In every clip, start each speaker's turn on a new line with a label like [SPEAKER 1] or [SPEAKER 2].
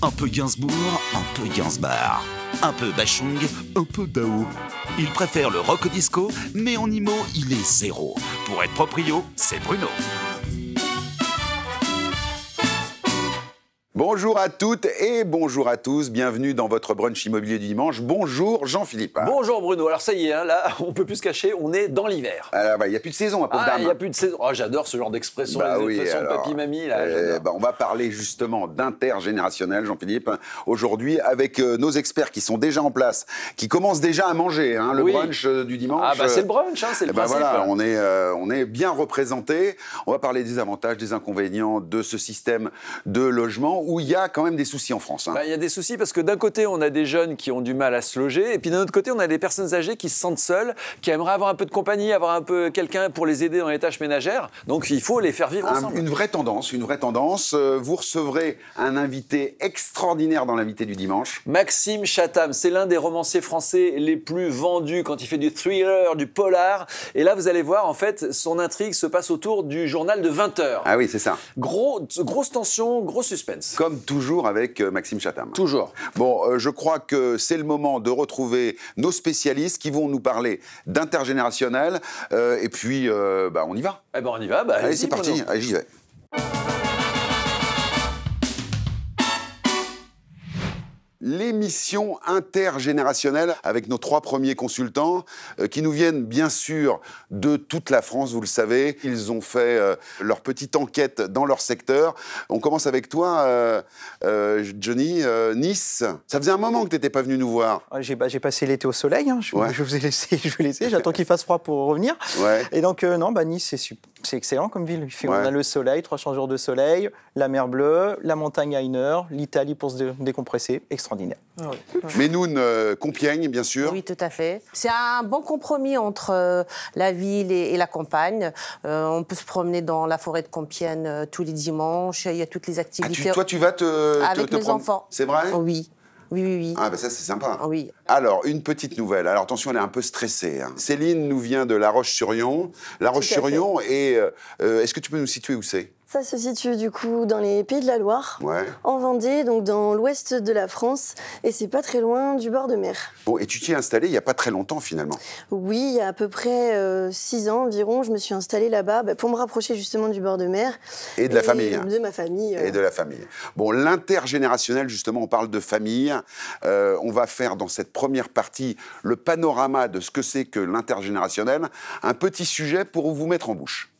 [SPEAKER 1] Un peu Gainsbourg, un peu Gainsbar. Un peu Bachung, un peu Dao. Il préfère le rock au disco, mais en IMO, il est zéro. Pour être proprio, c'est Bruno.
[SPEAKER 2] Bonjour à toutes et bonjour à tous, bienvenue dans votre brunch immobilier du dimanche. Bonjour Jean-Philippe.
[SPEAKER 3] Bonjour Bruno, alors ça y est, hein, là on peut plus se cacher, on est dans l'hiver.
[SPEAKER 2] Il n'y a plus de saison, ma pauvre dame.
[SPEAKER 3] Il n'y a plus de saison, oh, j'adore ce genre d'expression, les expressions de papy-mamie.
[SPEAKER 2] On va parler justement d'intergénérationnel, Jean-Philippe, aujourd'hui avec nos experts qui sont déjà en place, qui commencent déjà à manger, hein, le brunch du dimanche.
[SPEAKER 3] C'est le brunch, hein, c'est le principe.
[SPEAKER 2] Voilà, on est bien représentés, on va parler des avantages, des inconvénients de ce système de logement, où il y a quand même des soucis en France.
[SPEAKER 3] Il y a des soucis parce que d'un côté, on a des jeunes qui ont du mal à se loger, et puis d'un autre côté, on a des personnes âgées qui se sentent seules, qui aimeraient avoir un peu de compagnie, avoir un peu quelqu'un pour les aider dans les tâches ménagères. Donc il faut les faire vivre ensemble.
[SPEAKER 2] Une vraie tendance. Vous recevrez un invité extraordinaire dans l'invité du dimanche.
[SPEAKER 3] Maxime Chatham, c'est l'un des romanciers français les plus vendus quand il fait du thriller, du polar. Et là, vous allez voir, en fait, son intrigue se passe autour du journal de 20h.
[SPEAKER 2] Ah oui, c'est ça.
[SPEAKER 3] Grosse tension, gros suspense.
[SPEAKER 2] Comme toujours avec Maxime Chatham.
[SPEAKER 3] Toujours.
[SPEAKER 2] Bon, je crois que c'est le moment de retrouver nos spécialistes qui vont nous parler d'intergénérationnel. Et puis, on y va.
[SPEAKER 3] Eh ben, on y va.
[SPEAKER 2] Allez, c'est parti. Allez, j'y vais. L'émission intergénérationnelle avec nos 3 premiers consultants qui nous viennent bien sûr de toute la France, vous le savez. Ils ont fait leur petite enquête dans leur secteur. On commence avec toi, Johnny, Nice. Ça faisait un moment que tu n'étais pas venu nous voir.
[SPEAKER 4] J'ai passé l'été au soleil, hein. Je vous ai laissé, j'attends qu'il fasse froid pour revenir. Ouais. Et donc, Nice, c'est excellent comme ville. On a le soleil, 300 jours de soleil, la mer bleue, la montagne à 1 heure, l'Italie pour se décompresser. Extraordinaire.
[SPEAKER 2] Ménoun, Compiègne, bien sûr.
[SPEAKER 5] Oui, tout à fait. C'est un bon compromis entre la ville et la campagne. On peut se promener dans la forêt de Compiègne tous les dimanches. Il y a toutes les activités.
[SPEAKER 2] Toi, tu vas
[SPEAKER 5] avec mes enfants.
[SPEAKER 2] C'est vrai ?
[SPEAKER 5] Oui. Oui.
[SPEAKER 2] Ah, ça, c'est sympa.
[SPEAKER 5] Oui.
[SPEAKER 2] Alors, une petite nouvelle. Alors, attention, elle est un peu stressée. Hein. Céline nous vient de La Roche-sur-Yon. La Roche-sur-Yon, et est-ce que tu peux nous situer où c'est ?
[SPEAKER 6] Ça se situe du coup dans les Pays de la Loire, en Vendée, donc dans l'ouest de la France, et c'est pas très loin du bord de mer.
[SPEAKER 2] Bon, et tu t'y es installée il n'y a pas très longtemps finalement ?
[SPEAKER 6] Oui, il y a à peu près 6 ans environ, je me suis installée là-bas pour me rapprocher justement du bord de mer.
[SPEAKER 2] Et de la famille.
[SPEAKER 6] De ma famille.
[SPEAKER 2] Et de la famille. Bon, l'intergénérationnel, justement, on parle de famille. On va faire dans cette première partie le panorama de ce que c'est que l'intergénérationnel. Un petit sujet pour vous mettre en bouche.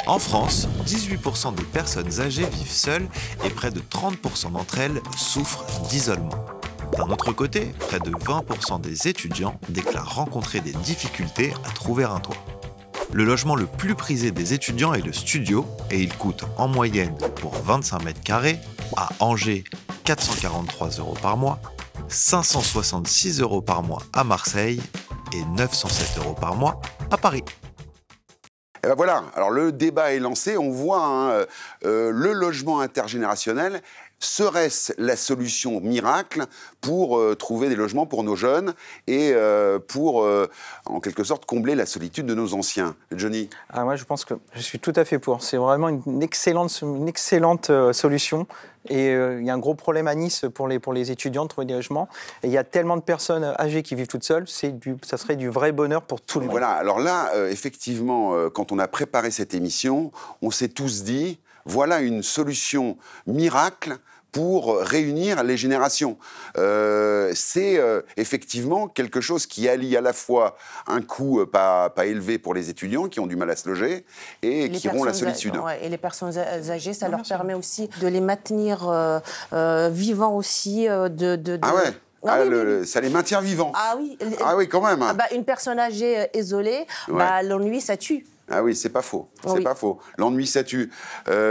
[SPEAKER 7] En France, 18% des personnes âgées vivent seules et près de 30% d'entre elles souffrent d'isolement. D'un autre côté, près de 20% des étudiants déclarent rencontrer des difficultés à trouver un toit. Le logement le plus prisé des étudiants est le studio et il coûte en moyenne pour 25 mètres carrés à Angers 443 € par mois, 566 € par mois à Marseille et 907 € par mois à Paris.
[SPEAKER 2] Et ben voilà, alors le débat est lancé, on voit le logement intergénérationnel. Serait-ce la solution miracle pour trouver des logements pour nos jeunes et pour, en quelque sorte, combler la solitude de nos anciens ? Johnny ?
[SPEAKER 4] Moi, je pense que je suis tout à fait pour. C'est vraiment une excellente solution. Et il y a un gros problème à Nice pour les étudiants de trouver des logements. Et il y a tellement de personnes âgées qui vivent toutes seules, ça serait du vrai bonheur pour tout le monde.
[SPEAKER 2] Voilà, alors là, effectivement, quand on a préparé cette émission, on s'est tous dit, voilà une solution miracle pour réunir les générations. C'est effectivement quelque chose qui allie à la fois un coût pas élevé pour les étudiants qui ont du mal à se loger et qui auront la solitude.
[SPEAKER 5] Et les personnes âgées, ça leur permet aussi de les maintenir vivants aussi.
[SPEAKER 2] Ça les maintient vivants.
[SPEAKER 5] Ah oui.
[SPEAKER 2] Quand même.
[SPEAKER 5] Une personne âgée isolée, l'ennui, ça tue.
[SPEAKER 2] Ah oui, c'est pas faux. C'est pas faux. L'ennui, ça tue.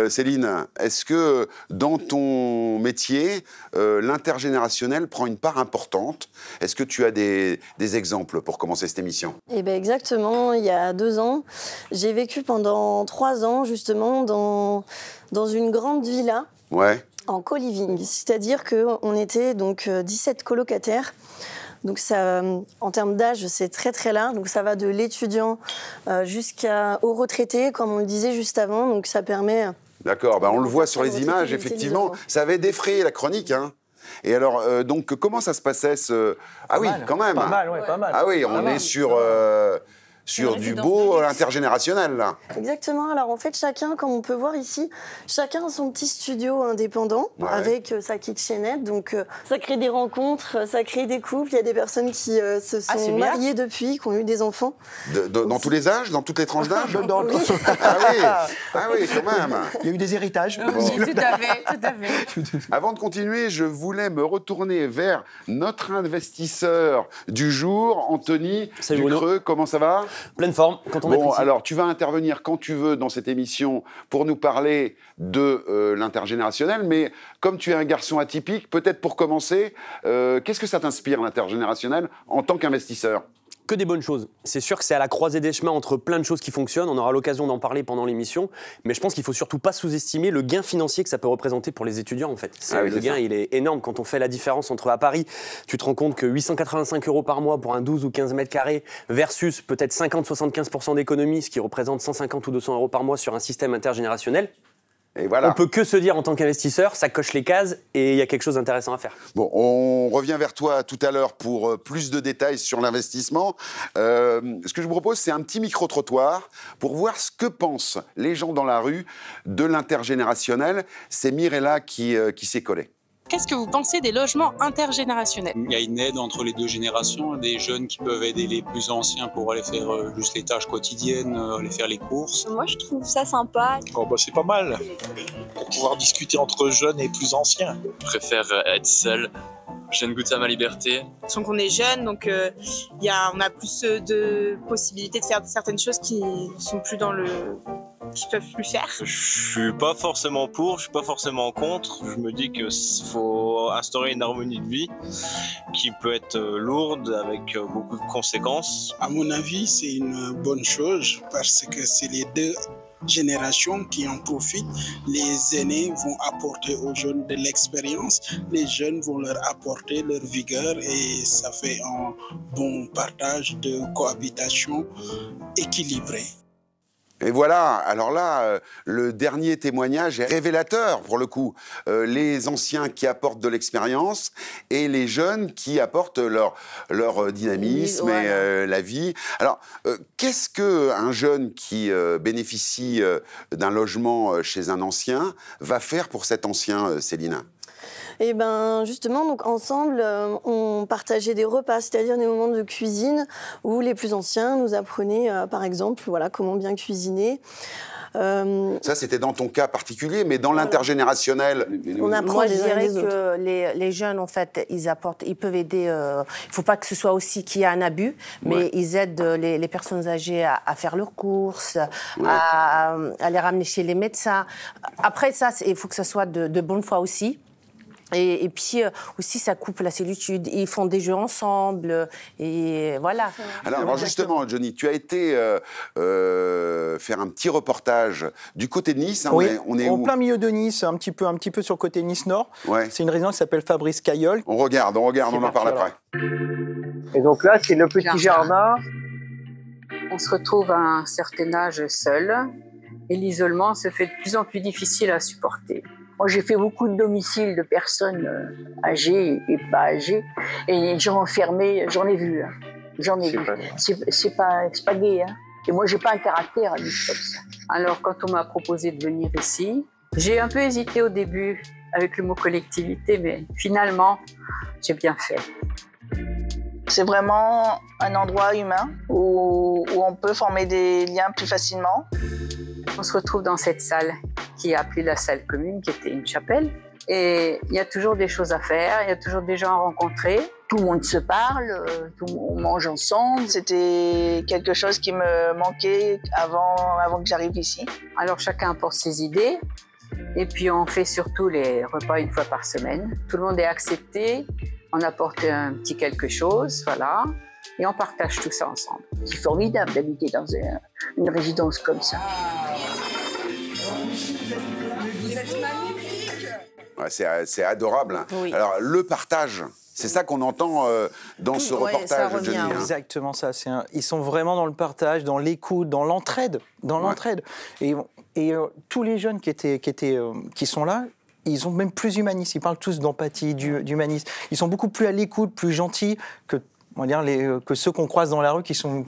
[SPEAKER 2] Céline, est-ce que dans ton métier, l'intergénérationnel prend une part importante ? Est-ce que tu as des exemples pour commencer cette émission ?
[SPEAKER 6] Eh bien, exactement. Il y a 2 ans, j'ai vécu pendant 3 ans, justement, dans une grande villa. En co-living. C'est-à-dire qu'on était donc 17 colocataires. Donc ça, en termes d'âge, c'est très très large. Donc ça va de l'étudiant jusqu'aux retraités, comme on le disait juste avant. Donc ça permet
[SPEAKER 2] D'accord, on le voit sur les images, effectivement. Ça avait défrayé la chronique, hein. Et alors, donc, comment ça se passait Ah oui, quand même.
[SPEAKER 4] Pas mal, ouais, pas mal.
[SPEAKER 2] Ah oui, on est sur du beau intergénérationnel, là.
[SPEAKER 6] Exactement. Alors, en fait, chacun, comme on peut voir ici, chacun a son petit studio indépendant avec sa kitchenette. Donc, ça crée des rencontres, ça crée des couples. Il y a des personnes qui se sont mariées depuis, qui ont eu des enfants.
[SPEAKER 2] Dans tous les âges, dans toutes les tranches d'âge Ah oui, quand même.
[SPEAKER 4] Il y a eu des héritages.
[SPEAKER 5] Oui, tout à fait.
[SPEAKER 2] Avant de continuer, je voulais me retourner vers notre investisseur du jour, Anthony Ducreux. Comment ça va ?
[SPEAKER 8] Pleine forme, quand on est ici.
[SPEAKER 2] Alors, tu vas intervenir quand tu veux dans cette émission pour nous parler de l'intergénérationnel, mais comme tu es un garçon atypique, peut-être pour commencer, qu'est-ce que ça t'inspire, l'intergénérationnel, en tant qu'investisseur ?
[SPEAKER 8] Que des bonnes choses. C'est sûr que c'est à la croisée des chemins entre plein de choses qui fonctionnent. On aura l'occasion d'en parler pendant l'émission. Mais je pense qu'il ne faut surtout pas sous-estimer le gain financier que ça peut représenter pour les étudiants, en fait. Le gain, il est énorme. Quand on fait la différence entre à Paris, tu te rends compte que 885 € par mois pour un 12 ou 15 mètres carrés versus peut-être 50-75% d'économie, ce qui représente 150 ou 200 € par mois sur un système intergénérationnel.
[SPEAKER 2] Et voilà.
[SPEAKER 8] On peut que se dire en tant qu'investisseur, ça coche les cases et il y a quelque chose d'intéressant à faire.
[SPEAKER 2] Bon, on revient vers toi tout à l'heure pour plus de détails sur l'investissement. Ce que je vous propose, c'est un petit micro-trottoir pour voir ce que pensent les gens dans la rue de l'intergénérationnel. C'est Mirella qui s'est collée.
[SPEAKER 9] Qu'est-ce que vous pensez des logements intergénérationnels ?
[SPEAKER 10] Il y a une aide entre les deux générations, des jeunes qui peuvent aider les plus anciens pour aller faire juste les tâches quotidiennes, aller faire les courses.
[SPEAKER 11] Moi, je trouve ça sympa.
[SPEAKER 12] C'est pas mal, pour pouvoir discuter entre jeunes et plus anciens.
[SPEAKER 13] Je préfère être seul. J'aime goûter à ma liberté.
[SPEAKER 9] Donc on est jeune, donc on a plus de possibilités de faire certaines choses qui sont plus dans le... qui peuvent plus faire.
[SPEAKER 14] Je suis pas forcément pour, je suis pas forcément contre. Je me dis qu'il faut instaurer une harmonie de vie qui peut être lourde avec beaucoup de conséquences.
[SPEAKER 15] À mon avis, c'est une bonne chose parce que c'est les deux générations qui en profitent. Les aînés vont apporter aux jeunes de l'expérience, les jeunes vont leur apporter leur vigueur et ça fait un bon partage de cohabitation équilibré.
[SPEAKER 2] Et voilà, alors là, le dernier témoignage est révélateur pour le coup. Les anciens qui apportent de l'expérience et les jeunes qui apportent leur dynamisme et la vie. Alors, qu'est-ce qu'un jeune qui bénéficie d'un logement chez un ancien va faire pour cet ancien, Céline ?
[SPEAKER 6] Et justement, donc ensemble, on partageait des repas, c'est-à-dire des moments de cuisine où les plus anciens nous apprenaient, par exemple, comment bien cuisiner.
[SPEAKER 2] Ça, c'était dans ton cas particulier, mais dans l'intergénérationnel...
[SPEAKER 5] On apprend. Moi, je dirais que les jeunes, en fait, ils peuvent aider... Il ne faut pas que ce soit aussi qu'il y ait un abus, mais ils aident les personnes âgées à faire leurs courses, à les ramener chez les médecins. Après, ça, il faut que ce soit de bonne foi aussi. Et puis aussi, ça coupe la solitude. Ils font des jeux ensemble. Et voilà.
[SPEAKER 2] Alors justement, Johnny, tu as été faire un petit reportage du côté de Nice. Hein,
[SPEAKER 4] oui,
[SPEAKER 2] on est
[SPEAKER 4] au plein milieu de Nice, un petit peu sur le côté Nice-Nord. Ouais. C'est une résidence qui s'appelle Fabrice Cailleul.
[SPEAKER 2] On regarde, on en parle après.
[SPEAKER 16] Et donc là, c'est le petit jardin.
[SPEAKER 17] On se retrouve à un certain âge seul. Et l'isolement se fait de plus en plus difficile à supporter. Moi, j'ai fait beaucoup de domiciles de personnes âgées et pas âgées. Et les gens enfermés, j'en ai vu. Hein. J'en ai vu. C'est pas gai. Hein. Et moi, j'ai pas un caractère à dire comme ça. Alors, quand on m'a proposé de venir ici, j'ai un peu hésité au début avec le mot collectivité, mais finalement, j'ai bien fait.
[SPEAKER 18] C'est vraiment un endroit humain où on peut former des liens plus facilement.
[SPEAKER 17] On se retrouve dans cette salle qui est appelée la salle commune, qui était une chapelle. Et il y a toujours des choses à faire, il y a toujours des gens à rencontrer. Tout le monde se parle, on mange ensemble.
[SPEAKER 18] C'était quelque chose qui me manquait avant que j'arrive ici.
[SPEAKER 17] Alors chacun apporte ses idées. Et puis on fait surtout les repas une fois par semaine. Tout le monde est accepté, on apporte un petit quelque chose, voilà. Et on partage tout ça ensemble. C'est formidable d'habiter dans une résidence comme ça.
[SPEAKER 9] Vous êtes magnifique.
[SPEAKER 2] Ouais, c'est adorable. Oui. Alors, le partage, c'est ça qu'on entend dans ce reportage, Johnny. Hein.
[SPEAKER 4] Exactement ça. Ils sont vraiment dans le partage, dans l'écoute, dans l'entraide. Et Et tous les jeunes qui sont là, ils sont même plus humanistes. Ils parlent tous d'empathie, d'humanisme. Ils sont beaucoup plus à l'écoute, plus gentils que, on va dire, que ceux qu'on croise dans la rue qui sont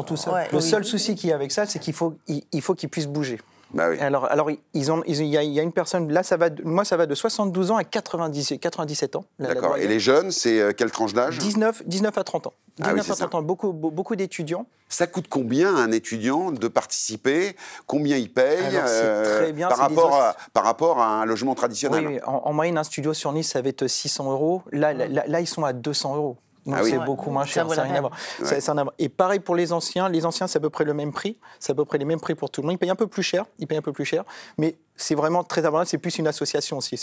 [SPEAKER 4] tout seuls. Le seul souci qu'il y a avec ça, c'est qu'il faut qu'ils puissent bouger.
[SPEAKER 2] Bah oui.
[SPEAKER 4] Alors il y a une personne, là ça va de 72 ans à 97 ans.
[SPEAKER 2] D'accord. Et les jeunes, c'est quelle tranche d'âge ?
[SPEAKER 4] 19 à 30 ans. 19 à 30 ans, beaucoup d'étudiants.
[SPEAKER 2] Ça coûte combien à un étudiant de participer ? Combien il paye
[SPEAKER 4] très bien,
[SPEAKER 2] par rapport à un logement traditionnel ?
[SPEAKER 4] Oui, en moyenne, un studio sur Nice, ça va être 600 €. Là, ils sont à 200 €. Donc c'est beaucoup moins cher, ça n'a rien à voir. Et pareil pour les anciens, c'est à peu près le même prix, c'est à peu près les mêmes prix pour tout le monde. Ils payent un peu plus cher, mais c'est vraiment très abordable, c'est plus une association aussi,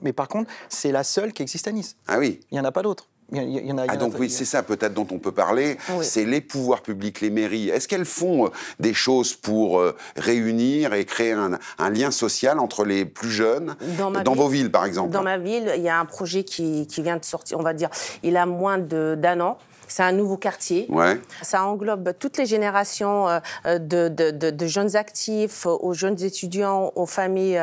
[SPEAKER 4] Mais par contre, c'est la seule qui existe à Nice.
[SPEAKER 2] Ah oui.
[SPEAKER 4] Il n'y en a pas d'autres.
[SPEAKER 2] Donc oui, c'est ça peut-être dont on peut parler, c'est les pouvoirs publics, les mairies. Est-ce qu'elles font des choses pour réunir et créer un lien social entre les plus jeunes dans vos villes, par exemple ?
[SPEAKER 5] Dans ma ville, il y a un projet qui vient de sortir, on va dire, il a moins d'1 an. C'est un nouveau quartier.
[SPEAKER 2] Ouais.
[SPEAKER 5] Ça englobe toutes les générations de jeunes actifs, aux jeunes étudiants, aux familles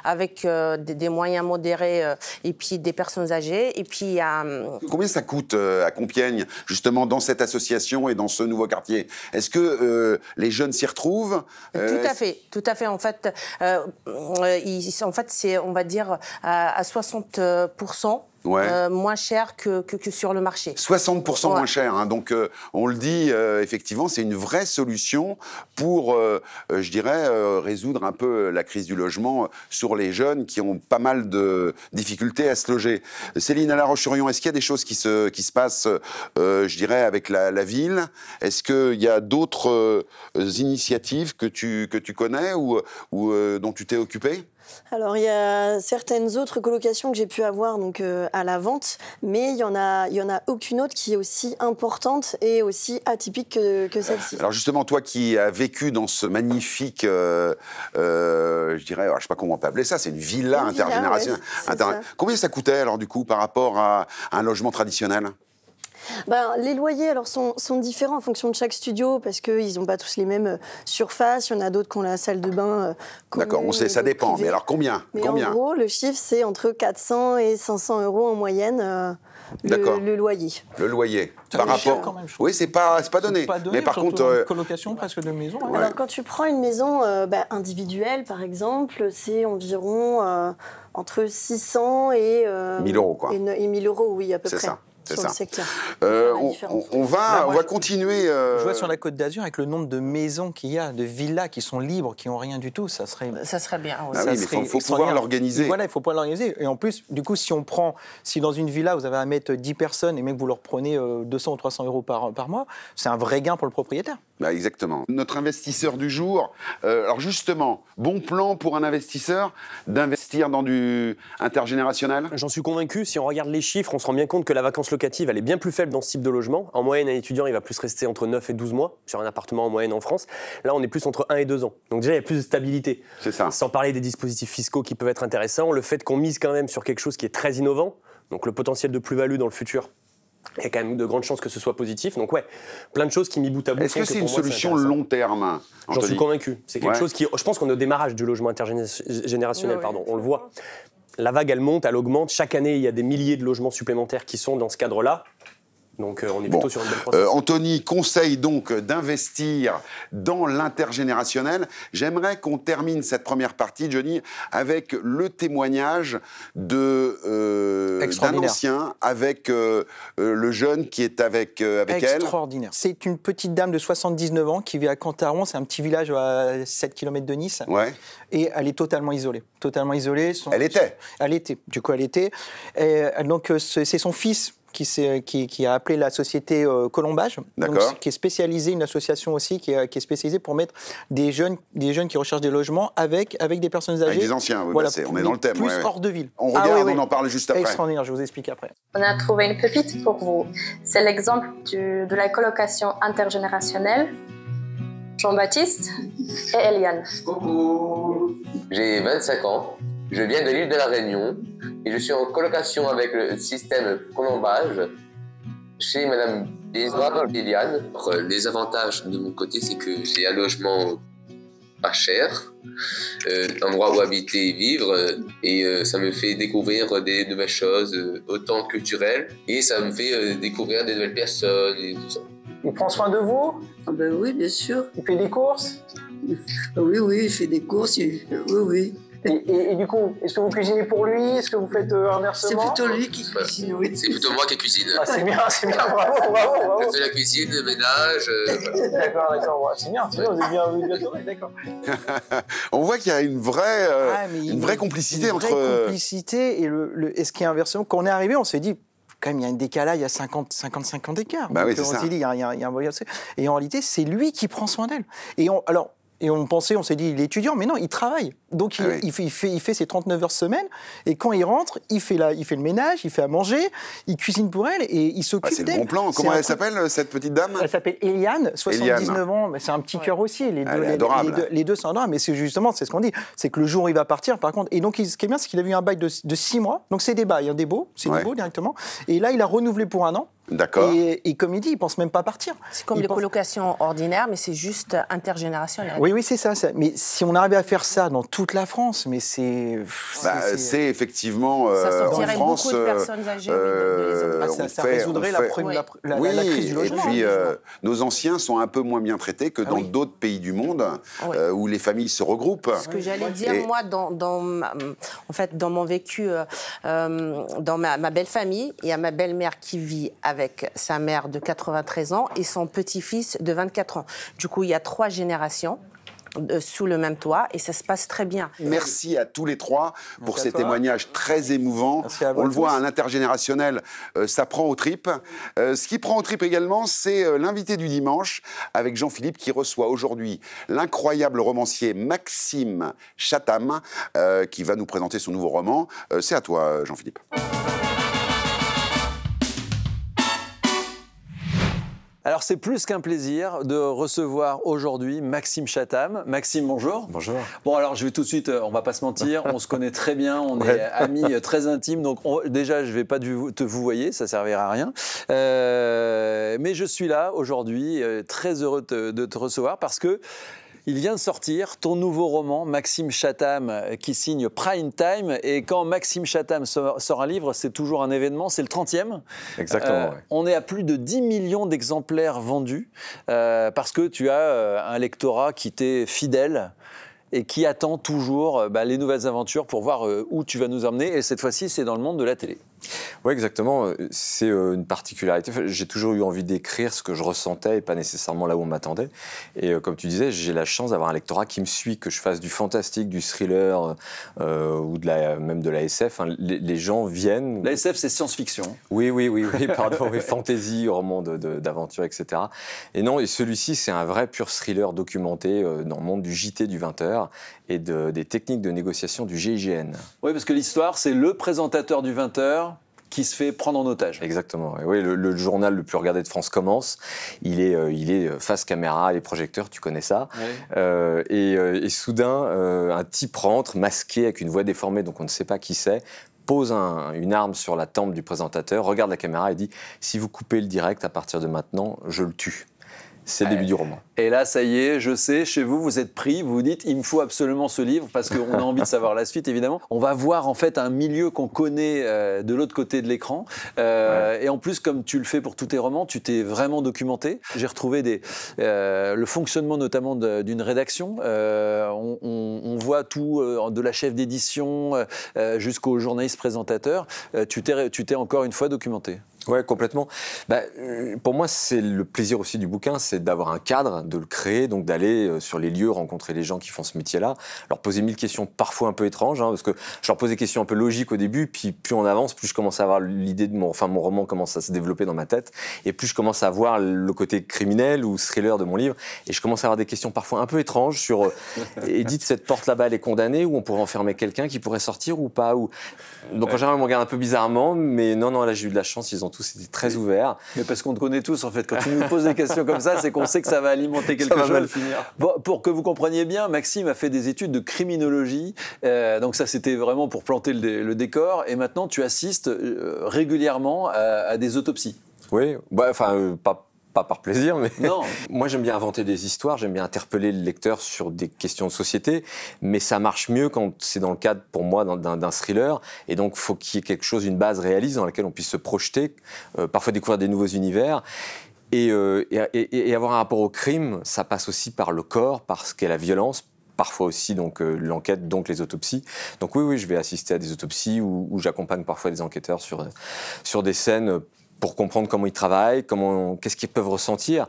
[SPEAKER 5] avec des moyens modérés et puis des personnes âgées. Et puis il y a...
[SPEAKER 2] Combien ça coûte à Compiègne, justement, dans cette association et dans ce nouveau quartier ? Est-ce que les jeunes s'y retrouvent ?
[SPEAKER 5] Tout à fait. En fait, c'est, on va dire, à 60%. Moins cher que sur le marché.
[SPEAKER 2] 60% moins cher, hein. Donc on le dit, effectivement, c'est une vraie solution pour, je dirais, résoudre un peu la crise du logement sur les jeunes qui ont pas mal de difficultés à se loger. Céline à La Roche-sur-Yon, est-ce qu'il y a des choses qui se passent, je dirais, avec la ville ? Est-ce qu'il y a d'autres initiatives que tu connais ou dont tu t'es occupé ?
[SPEAKER 6] Alors, il y a certaines autres colocations que j'ai pu avoir donc, à la vente, mais il y en a aucune autre qui est aussi importante et aussi atypique que celle-ci.
[SPEAKER 2] Alors justement, toi qui as vécu dans ce magnifique, je dirais, je ne sais pas comment on peut appeler ça, c'est une villa intergénérationnelle. Combien ça coûtait alors du coup par rapport à un logement traditionnel ?
[SPEAKER 6] Les loyers alors, sont différents en fonction de chaque studio parce qu'ils n'ont pas tous les mêmes surfaces. Il y en a d'autres qui ont la salle de bain commune.
[SPEAKER 2] D'accord, on sait, ça dépend. Mais alors combien ?
[SPEAKER 6] En gros, le chiffre, c'est entre 400 et 500 € en moyenne le loyer.
[SPEAKER 2] Le loyer. Par rapport... Quand même, oui, c'est pas donné. Mais par contre...
[SPEAKER 4] Une colocation presque de maison.
[SPEAKER 6] Ouais. Alors quand tu prends une maison individuelle, par exemple, c'est environ entre 600 et...
[SPEAKER 2] 1000 €, quoi.
[SPEAKER 6] Et 1000 €, oui, à peu près.
[SPEAKER 2] C'est ça.
[SPEAKER 6] Sur le secteur.
[SPEAKER 2] On va continuer.
[SPEAKER 4] Je vois sur la Côte d'Azur avec le nombre de maisons qu'il y a, de villas qui sont libres, qui n'ont rien du tout, ça serait
[SPEAKER 5] bien.
[SPEAKER 2] Oui, mais il faut pouvoir l'organiser.
[SPEAKER 4] Voilà, il faut pouvoir l'organiser. Et en plus, du coup, si dans une villa, vous avez à mettre 10 personnes et même que vous leur prenez 200 ou 300 € par mois, c'est un vrai gain pour le propriétaire.
[SPEAKER 2] Exactement. Notre investisseur du jour, alors justement, bon plan pour un investisseur d'investir dans du intergénérationnel ?
[SPEAKER 8] J'en suis convaincu. Si on regarde les chiffres, on se rend bien compte que la vacance locative, elle est bien plus faible dans ce type de logement. En moyenne, un étudiant, il va plus rester entre 9 et 12 mois sur un appartement en moyenne en France. Là, on est plus entre 1 et 2 ans. Donc déjà, il y a plus de stabilité.
[SPEAKER 2] C'est ça.
[SPEAKER 8] Sans parler des dispositifs fiscaux qui peuvent être intéressants, le fait qu'on mise quand même sur quelque chose qui est très innovant, donc le potentiel de plus-value dans le futur, il y a quand même de grandes chances que ce soit positif. Donc ouais, plein de choses qui mis bout à bout.
[SPEAKER 2] Est-ce que c'est une solution long terme ?
[SPEAKER 8] J'en suis convaincu. C'est quelque chose qui... Je pense qu'on est au démarrage du logement intergénérationnel, on le voit. La vague, elle monte, elle augmente. Chaque année, il y a des milliers de logements supplémentaires qui sont dans ce cadre-là. Donc on est plutôt sur une belle processus.
[SPEAKER 2] Anthony conseille donc d'investir dans l'intergénérationnel. J'aimerais qu'on termine cette première partie, Johnny, avec le témoignage d'un ancien avec le jeune qui est avec elle.
[SPEAKER 4] Extraordinaire. C'est une petite dame de 79 ans qui vit à Cantaron, c'est un petit village à 7 km de Nice.
[SPEAKER 2] Ouais.
[SPEAKER 4] Et elle est totalement isolée.
[SPEAKER 2] Elle était.
[SPEAKER 4] Du coup, elle était. Et donc c'est son fils qui a appelé la société Colombage, donc, qui est spécialisée, une association aussi qui est spécialisée pour mettre des jeunes qui recherchent des logements avec des personnes âgées.
[SPEAKER 2] Avec des anciens, oui, on est dans le thème.
[SPEAKER 4] Plus hors de ville.
[SPEAKER 2] On regarde, on en parle juste après.
[SPEAKER 4] Extraordinaire, je vous explique après.
[SPEAKER 11] On a trouvé une pépite pour vous. C'est l'exemple de la colocation intergénérationnelle. Jean-Baptiste et Eliane.
[SPEAKER 19] Coucou. J'ai 25 ans, je viens de l'île de la Réunion et je suis en colocation avec le système Colombage chez Madame Eliane. Les avantages de mon côté, c'est que j'ai un logement pas cher, endroit où habiter et vivre, et ça me fait découvrir des nouvelles choses, autant culturelles, et ça me fait découvrir des nouvelles personnes et tout ça.
[SPEAKER 16] Il prend soin de vous?
[SPEAKER 20] Ben oui, bien sûr.
[SPEAKER 16] Il fait des courses?
[SPEAKER 20] Oui, il fait des courses, oui.
[SPEAKER 16] Et du coup, est-ce que vous cuisinez pour lui? Est-ce que vous faites inversement?
[SPEAKER 20] C'est plutôt lui qui cuisine, oui.
[SPEAKER 19] C'est plutôt moi qui cuisine.
[SPEAKER 16] Ah, c'est bien, bravo.
[SPEAKER 19] Je fais la cuisine, le ménage.
[SPEAKER 16] D'accord, ouais, c'est bien, vous êtes bien tourné, d'accord.
[SPEAKER 2] On voit qu'il y a une vraie complicité entre...
[SPEAKER 4] Une vraie complicité, et ce qui est inversement, quand on est arrivé, on s'est dit, quand même, il y a un décalage, il y a 55 ans d'écart.
[SPEAKER 2] Bah oui, c'est
[SPEAKER 4] on
[SPEAKER 2] ça.
[SPEAKER 4] s'est dit, il y a un voyage. Et en réalité, c'est lui qui prend soin d'elle. Et on pensait, on s'est dit, il est étudiant, mais non, il travaille. Donc il fait ses 39 heures semaine, et quand il rentre, il fait le ménage, il fait à manger, il cuisine pour elle, et il s'occupe d'elle.
[SPEAKER 2] C'est le bon plan. Comment elle s'appelle, cette petite dame?
[SPEAKER 4] Elle s'appelle Eliane, 79 ans, mais c'est un petit cœur aussi. Les deux sont adorables, mais c'est justement, c'est ce qu'on dit, c'est que le jour où il va partir, par contre, et donc ce qui est bien, c'est qu'il a eu un bail de 6 mois, donc c'est des bails, des baux, c'est des baux directement, et là, il a renouvelé pour 1 an.
[SPEAKER 2] D'accord.
[SPEAKER 4] Et comme il dit, il ne pense même pas partir.
[SPEAKER 5] C'est comme les colocations ordinaires, mais c'est juste intergénérationnel.
[SPEAKER 4] Oui, c'est ça. Mais si on arrivait à faire ça dans toute la France, mais c'est...
[SPEAKER 2] c'est effectivement...
[SPEAKER 5] ça sortirait
[SPEAKER 2] en France,
[SPEAKER 5] beaucoup de personnes âgées.
[SPEAKER 4] Ça résoudrait la crise du logement.
[SPEAKER 2] Et puis, nos anciens sont un peu moins bien traités que dans d'autres pays du monde, où les familles se regroupent.
[SPEAKER 5] Ce que j'allais dire, moi, dans mon vécu, dans ma belle famille, il y a ma belle-mère qui vit avec sa mère de 93 ans et son petit-fils de 24 ans. Du coup, il y a 3 générations sous le même toit et ça se passe très bien.
[SPEAKER 2] Merci à tous les 3 pour ces témoignages très émouvants. On le voit, un intergénérationnel, ça prend aux tripes. Ce qui prend aux tripes également, c'est l'invité du dimanche avec Jean-Philippe qui reçoit aujourd'hui l'incroyable romancier Maxime Chatham qui va nous présenter son nouveau roman. C'est à toi, Jean-Philippe.
[SPEAKER 3] Alors c'est plus qu'un plaisir de recevoir aujourd'hui Maxime Chatham. Maxime, bonjour.
[SPEAKER 21] Bonjour.
[SPEAKER 3] Bon alors je vais tout de suite, on va pas se mentir, on se connaît très bien, on est amis très intimes, donc déjà je vais pas te vouvoyer, ça servira à rien. Mais je suis là aujourd'hui, très heureux de te recevoir parce que il vient de sortir ton nouveau roman, Maxime Chatham, qui signe Prime Time. Et quand Maxime Chatham sort un livre, c'est toujours un événement, c'est le 30e.
[SPEAKER 21] Exactement.
[SPEAKER 3] On est à plus de 10 millions d'exemplaires vendus parce que tu as un lectorat qui t'est fidèle et qui attend toujours les nouvelles aventures pour voir où tu vas nous emmener. Et cette fois-ci, c'est dans le monde de la télé.
[SPEAKER 21] Oui, exactement. C'est une particularité. J'ai toujours eu envie d'écrire ce que je ressentais et pas nécessairement là où on m'attendait. Et comme tu disais, j'ai la chance d'avoir un lectorat qui me suit, que je fasse du fantastique, du thriller ou même de la SF. Les gens viennent...
[SPEAKER 3] La SF, c'est science-fiction.
[SPEAKER 21] Oui, pardon, fantasy, roman d'aventure, etc. Et non, et celui-ci, c'est un vrai pur thriller documenté dans le monde du JT du 20h et des techniques de négociation du GIGN.
[SPEAKER 3] Oui, parce que l'histoire, c'est le présentateur du 20h qui se fait prendre en otage.
[SPEAKER 21] Exactement. Oui, le journal le plus regardé de France commence. Il est face caméra, les projecteurs, tu connais ça. Oui. Et soudain, un type rentre, masqué, avec une voix déformée, donc on ne sait pas qui c'est, pose une arme sur la tempe du présentateur, regarde la caméra et dit « Si vous coupez le direct, à partir de maintenant, je le tue ». C'est le début du roman.
[SPEAKER 3] Et là, ça y est, je sais, chez vous, vous êtes pris, vous vous dites, il me faut absolument ce livre, parce qu'on a envie de savoir la suite, évidemment. On va voir, en fait, un milieu qu'on connaît de l'autre côté de l'écran. Et en plus, comme tu le fais pour tous tes romans, tu t'es vraiment documenté. J'ai retrouvé le fonctionnement, notamment, d'une rédaction. On voit tout, de la chef d'édition jusqu'au journaliste présentateur. Tu t'es encore une fois documenté.
[SPEAKER 21] Ouais, complètement. Pour moi, c'est le plaisir aussi du bouquin, c'est d'avoir un cadre, de le créer, donc d'aller sur les lieux, rencontrer les gens qui font ce métier-là, leur poser 1000 questions parfois un peu étranges, parce que je leur pose des questions un peu logiques au début, puis plus on avance, plus je commence à avoir l'idée de mon roman commence à se développer dans ma tête, et plus je commence à voir le côté criminel ou thriller de mon livre, et je commence à avoir des questions parfois un peu étranges sur Edith, cette porte là-bas, elle est condamnée, ou on pourrait enfermer quelqu'un qui pourrait sortir ou pas, donc en général, on me regarde un peu bizarrement, mais non, là j'ai eu de la chance, ils ont tous été très ouverts.
[SPEAKER 3] Mais parce qu'on te connaît tous, en fait. Quand tu nous poses des questions comme ça, c'est qu'on sait que ça va alimenter quelque chose. Ça va mal finir. Bon, pour que vous compreniez bien, Maxime a fait des études de criminologie. Donc ça, c'était vraiment pour planter le décor. Et maintenant, tu assistes régulièrement à des autopsies.
[SPEAKER 21] Oui, pas par plaisir, mais
[SPEAKER 3] non.
[SPEAKER 21] Moi j'aime bien inventer des histoires, j'aime bien interpeller le lecteur sur des questions de société, mais ça marche mieux quand c'est dans le cadre, pour moi, d'un thriller, et donc il faut qu'il y ait quelque chose, une base réaliste dans laquelle on puisse se projeter, parfois découvrir des nouveaux univers. Et avoir un rapport au crime, ça passe aussi par le corps, par ce qu'est la violence, parfois aussi donc l'enquête, donc les autopsies. Donc oui, je vais assister à des autopsies où j'accompagne parfois des enquêteurs sur des scènes pour comprendre comment ils travaillent, qu'est-ce qu'ils peuvent ressentir.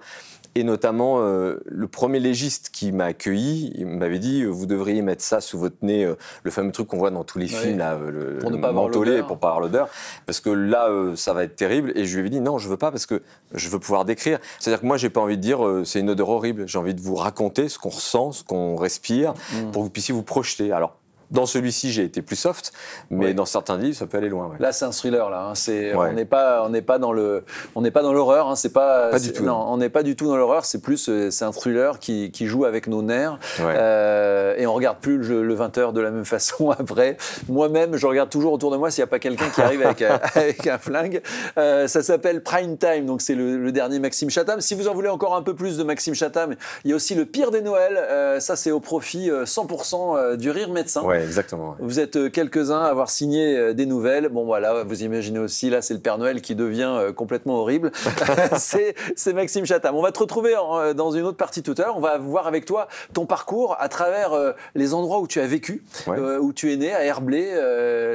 [SPEAKER 21] Et notamment, le premier légiste qui m'a accueilli, il m'avait dit vous devriez mettre ça sous votre nez, le fameux truc qu'on voit dans tous les films, là,
[SPEAKER 3] pour ne pas
[SPEAKER 21] avoir
[SPEAKER 3] l'odeur.
[SPEAKER 21] Pour pas avoir l'odeur, parce que là, ça va être terrible. Et je lui ai dit non, je veux pas, parce que je veux pouvoir décrire. C'est-à-dire que moi, j'ai pas envie de dire c'est une odeur horrible. J'ai envie de vous raconter ce qu'on ressent, ce qu'on respire, pour que vous puissiez vous projeter. Alors, dans celui-ci, j'ai été plus soft, mais dans certains livres, ça peut aller loin. Ouais.
[SPEAKER 3] Là, c'est un thriller. Là, hein. On n'est pas dans l'horreur. Hein. Pas du tout. Non, on n'est pas du tout dans l'horreur. C'est plus, c'est un thriller qui joue avec nos nerfs. Ouais. Et on regarde plus le 20h de la même façon après. Moi-même, je regarde toujours autour de moi s'il n'y a pas quelqu'un qui arrive avec un flingue. Ça s'appelle Prime Time. Donc c'est le dernier Maxime Chatham. Si vous en voulez encore un peu plus de Maxime Chatham, il y a aussi Le Pire des Noëls. Ça, c'est au profit 100% du Rire Médecin.
[SPEAKER 21] Ouais. Exactement.
[SPEAKER 3] Vous êtes quelques-uns à avoir signé des nouvelles. Bon, voilà, vous imaginez aussi, là, c'est le Père Noël qui devient complètement horrible. c'est Maxime Chatham. On va te retrouver dans une autre partie tout à l'heure. On va voir avec toi ton parcours à travers les endroits où tu as vécu, où tu es né, à Herblay,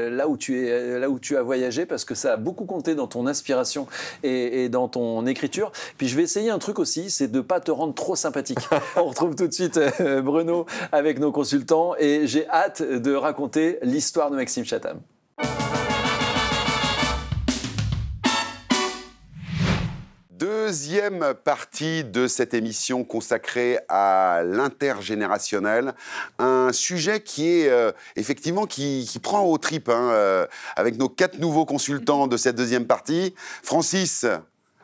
[SPEAKER 3] là où tu as voyagé, parce que ça a beaucoup compté dans ton inspiration et dans ton écriture. Puis je vais essayer un truc aussi, c'est de ne pas te rendre trop sympathique. On retrouve tout de suite Bruno avec nos consultants et j'ai hâte de raconter l'histoire de Maxime Chatham.
[SPEAKER 2] Deuxième partie de cette émission consacrée à l'intergénérationnel, un sujet qui est effectivement qui prend aux tripes avec nos 4 nouveaux consultants de cette deuxième partie. Francis,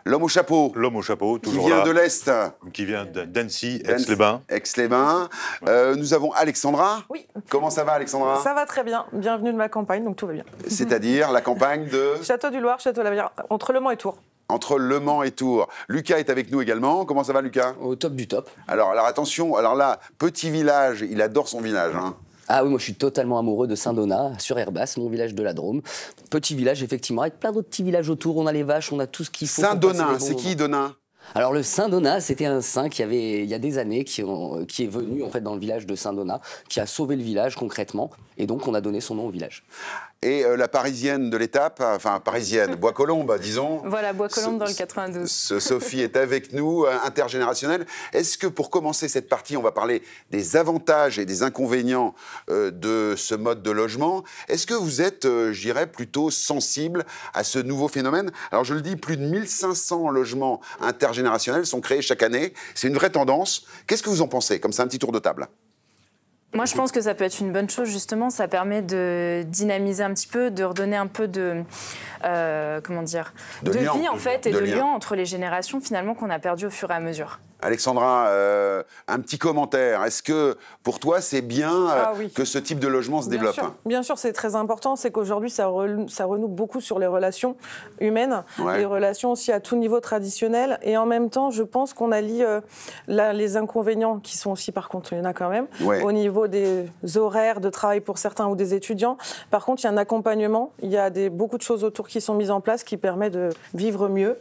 [SPEAKER 2] l'homme au chapeau.
[SPEAKER 1] L'homme au chapeau, toujours
[SPEAKER 2] qui vient
[SPEAKER 1] là.
[SPEAKER 2] De l'Est.
[SPEAKER 1] Qui vient d'Annecy, Aix-les-Bains.
[SPEAKER 2] Aix-les-Bains. Nous avons Alexandra.
[SPEAKER 22] Oui.
[SPEAKER 2] Comment ça va, Alexandra?
[SPEAKER 22] Ça va très bien. Bienvenue de ma campagne, donc tout va bien.
[SPEAKER 2] C'est-à-dire la campagne de
[SPEAKER 22] Château-du-Loir, Château-Lavière, entre Le Mans et Tours.
[SPEAKER 2] Entre Le Mans et Tours. Lucas est avec nous également. Comment ça va, Lucas?
[SPEAKER 23] Au top du top.
[SPEAKER 2] Alors attention, alors là, petit village, il adore son village. Hein.
[SPEAKER 23] Ah oui, moi je suis totalement amoureux de Saint-Donat, sur Herbas, mon village de la Drôme. Petit village, effectivement, avec plein d'autres petits villages autour. On a les vaches, on a tout ce qu'il faut.
[SPEAKER 2] Saint-Donat, c'est qui Donat?
[SPEAKER 23] Alors le Saint-Donat, c'était un saint il y a des années qui est venu en fait dans le village de Saint-Donat, qui a sauvé le village concrètement, et donc on a donné son nom au village.
[SPEAKER 2] Et la parisienne de l'étape, enfin parisienne, Bois-Colombes, disons.
[SPEAKER 22] Voilà, Bois-Colombes dans le 92.
[SPEAKER 2] Sophie est avec nous, intergénérationnelle. Est-ce que pour commencer cette partie, on va parler des avantages et des inconvénients de ce mode de logement? Est-ce que vous êtes, je dirais, plutôt sensible à ce nouveau phénomène? Alors je le dis, plus de 1500 logements intergénérationnels sont créés chaque année. C'est une vraie tendance. Qu'est-ce que vous en pensez? Comme ça, un petit tour de table.
[SPEAKER 24] Moi, je pense que ça peut être une bonne chose, justement. Ça permet de dynamiser un petit peu, de redonner un peu de vie, en fait, et de lien entre les générations, finalement, qu'on a perdu au fur et à mesure.
[SPEAKER 2] Alexandra, un petit commentaire. Est-ce que, pour toi, c'est bien que ce type de logement se développe?
[SPEAKER 22] Bien sûr, c'est très important. C'est qu'aujourd'hui, ça renoue beaucoup sur les relations humaines, les relations aussi à tout niveau traditionnel. Et en même temps, je pense qu'on allie les inconvénients, qui sont aussi, par contre, il y en a quand même, au niveau des horaires de travail pour certains ou des étudiants. Par contre, il y a un accompagnement. Il y a beaucoup de choses autour qui sont mises en place qui permettent de vivre mieux.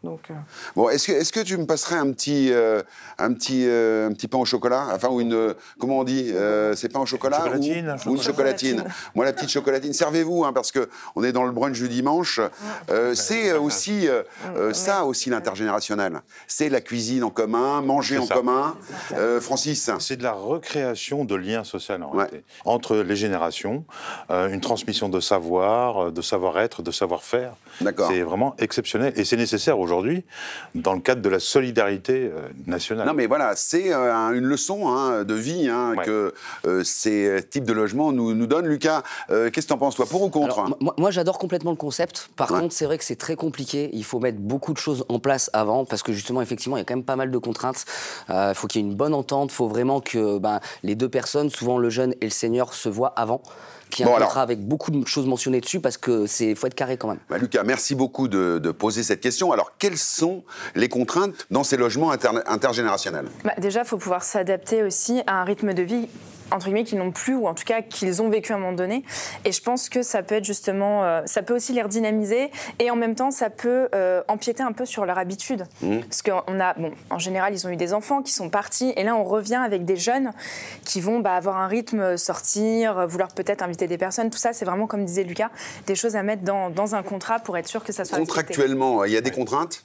[SPEAKER 22] Donc,
[SPEAKER 2] bon, est-ce que tu me passerais un petit pain au chocolat, enfin, ou une, comment on dit, c'est pain au chocolat ou une chocolatine. Moi, la petite chocolatine, servez-vous, parce que on est dans le brunch du dimanche. C'est aussi ça aussi l'intergénérationnel. C'est la cuisine en commun, manger en commun. Francis,
[SPEAKER 1] c'est de la recréation de liens sociaux en réalité, entre les générations, une transmission de savoir, de savoir-être, de savoir-faire. C'est vraiment exceptionnel et c'est nécessaire aujourd'hui dans le cadre de la solidarité nationale.
[SPEAKER 2] Non mais voilà, c'est une leçon de vie que ces types de logements nous donnent. Lucas, qu'est-ce que tu en penses, toi, pour ou contre?
[SPEAKER 23] Alors, moi j'adore complètement le concept. Par contre, c'est vrai que c'est très compliqué. Il faut mettre beaucoup de choses en place avant parce que justement, effectivement, il y a quand même pas mal de contraintes. Il faut qu'il y ait une bonne entente. Il faut vraiment que les deux personnes, souvent le jeune et le senior, se voient avant. qui est un contrat avec beaucoup de choses mentionnées dessus, parce que faut être carré quand même.
[SPEAKER 2] Lucas, merci beaucoup de poser cette question. Alors, quelles sont les contraintes dans ces logements intergénérationnels?
[SPEAKER 24] Déjà, il faut pouvoir s'adapter aussi à un rythme de vie entre guillemets, qu'ils n'ont plus, ou en tout cas qu'ils ont vécu à un moment donné. Et je pense que ça peut être justement, ça peut aussi les redynamiser, et en même temps, ça peut empiéter un peu sur leur habitude. Parce qu'on a, en général, ils ont eu des enfants qui sont partis, et là, on revient avec des jeunes qui vont avoir un rythme, sortir, vouloir peut-être inviter des personnes. Tout ça, c'est vraiment, comme disait Lucas, des choses à mettre dans un contrat pour être sûr que ça soit
[SPEAKER 2] Contractuellement, il y a des contraintes?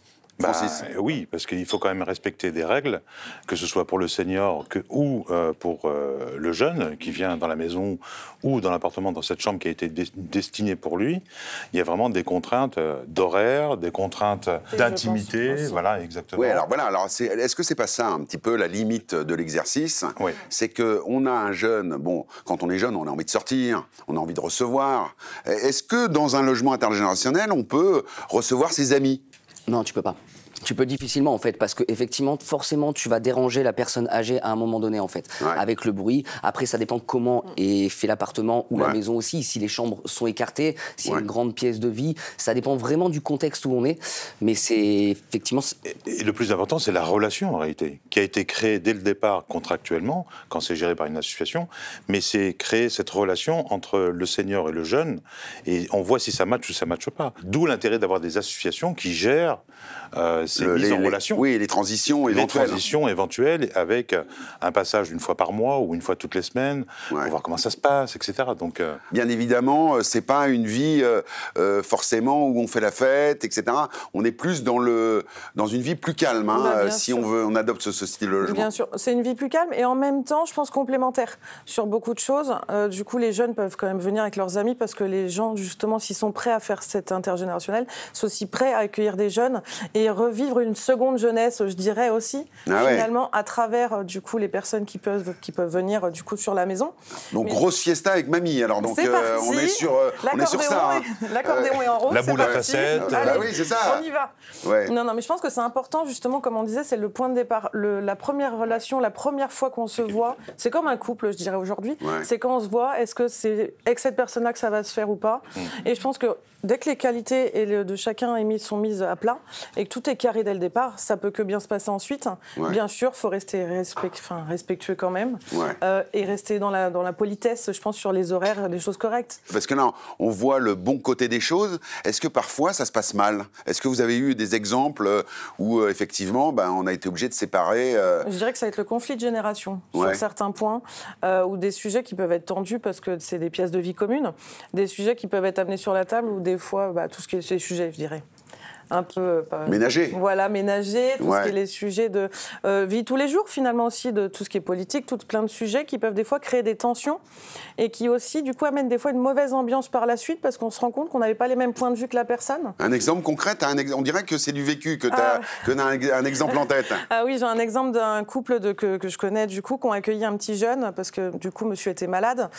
[SPEAKER 1] Oui, parce qu'il faut quand même respecter des règles, que ce soit pour le senior ou pour le jeune qui vient dans la maison ou dans l'appartement, dans cette chambre qui a été destinée pour lui. Il y a vraiment des contraintes d'horaire, des contraintes d'intimité. Voilà, exactement.
[SPEAKER 2] Oui, alors voilà. Est-ce que c'est pas ça un petit peu la limite de l'exercice? Oui. C'est qu'on a un jeune, quand on est jeune, on a envie de sortir, on a envie de recevoir. Est-ce que dans un logement intergénérationnel, on peut recevoir ses amis?
[SPEAKER 23] Non, tu peux pas. Tu peux difficilement, en fait, parce que effectivement, forcément, tu vas déranger la personne âgée à un moment donné, en fait, avec le bruit. Après, ça dépend comment est fait l'appartement ou la maison aussi. Si les chambres sont écartées, s'il y a une grande pièce de vie, ça dépend vraiment du contexte où on est. Mais c'est effectivement...
[SPEAKER 1] Et le plus important, c'est la relation, en réalité, qui a été créée dès le départ contractuellement, quand c'est géré par une association. Mais c'est créer cette relation entre le senior et le jeune, et on voit si ça matche ou ça matche pas. D'où l'intérêt d'avoir des associations qui gèrent ces mises en relation.
[SPEAKER 2] Oui, les transitions éventuelles.
[SPEAKER 1] Les transitions éventuelles, avec un passage une fois par mois ou une fois toutes les semaines, pour voir comment ça se passe, etc. Donc,
[SPEAKER 2] bien évidemment, c'est pas une vie forcément où on fait la fête, etc. On est plus dans une vie plus calme, si on adopte ce style de logement.
[SPEAKER 22] Bien sûr, c'est une vie plus calme et en même temps, je pense, complémentaire sur beaucoup de choses. Du coup, les jeunes peuvent quand même venir avec leurs amis, parce que les gens, justement, s'ils sont prêts à faire cet intergénérationnel, sont aussi prêts à accueillir des jeunes et revivre une seconde jeunesse, je dirais aussi, finalement, à travers du coup les personnes qui peuvent venir du coup sur la maison.
[SPEAKER 2] Donc grosse fiesta avec mamie. Alors donc on est sur ça.
[SPEAKER 22] L'accordéon est en route.
[SPEAKER 1] La boule à facettes.
[SPEAKER 2] Oui, c'est ça.
[SPEAKER 22] On y va. Ouais. Non, mais je pense que c'est important justement, comme on disait, c'est le point de départ. La première relation, la première fois qu'on se voit, c'est comme un couple, je dirais aujourd'hui. C'est quand on se voit, est-ce que c'est avec cette personne-là que ça va se faire ou pas? Et je pense que dès que les qualités de chacun sont mises à plat et que tout est carré dès le départ, ça peut que bien se passer ensuite. Bien sûr, il faut rester respectueux quand même, et rester dans la politesse, je pense, sur les horaires, des choses correctes.
[SPEAKER 2] Parce que là, on voit le bon côté des choses. Est-ce que parfois, ça se passe mal? Est-ce que vous avez eu des exemples où, effectivement, on a été obligé de séparer
[SPEAKER 22] Je dirais que ça va être le conflit de génération, sur certains points, ou des sujets qui peuvent être tendus parce que c'est des pièces de vie communes, des sujets qui peuvent être amenés sur la table, ou des fois, tout ce qui est ces sujets, je dirais. Un peu...
[SPEAKER 2] ménager.
[SPEAKER 22] Voilà, ménager, tout ce qui est les sujets de vie tous les jours, finalement aussi, de tout ce qui est politique, plein de sujets qui peuvent des fois créer des tensions et qui aussi, du coup, amènent des fois une mauvaise ambiance par la suite, parce qu'on se rend compte qu'on n'avait pas les mêmes points de vue que la personne.
[SPEAKER 2] Un exemple concret, on dirait que c'est du vécu, que tu as un exemple en tête.
[SPEAKER 22] Ah oui, j'ai un exemple d'un couple que je connais, du coup, qui ont accueilli un petit jeune, parce que, du coup, monsieur était malade.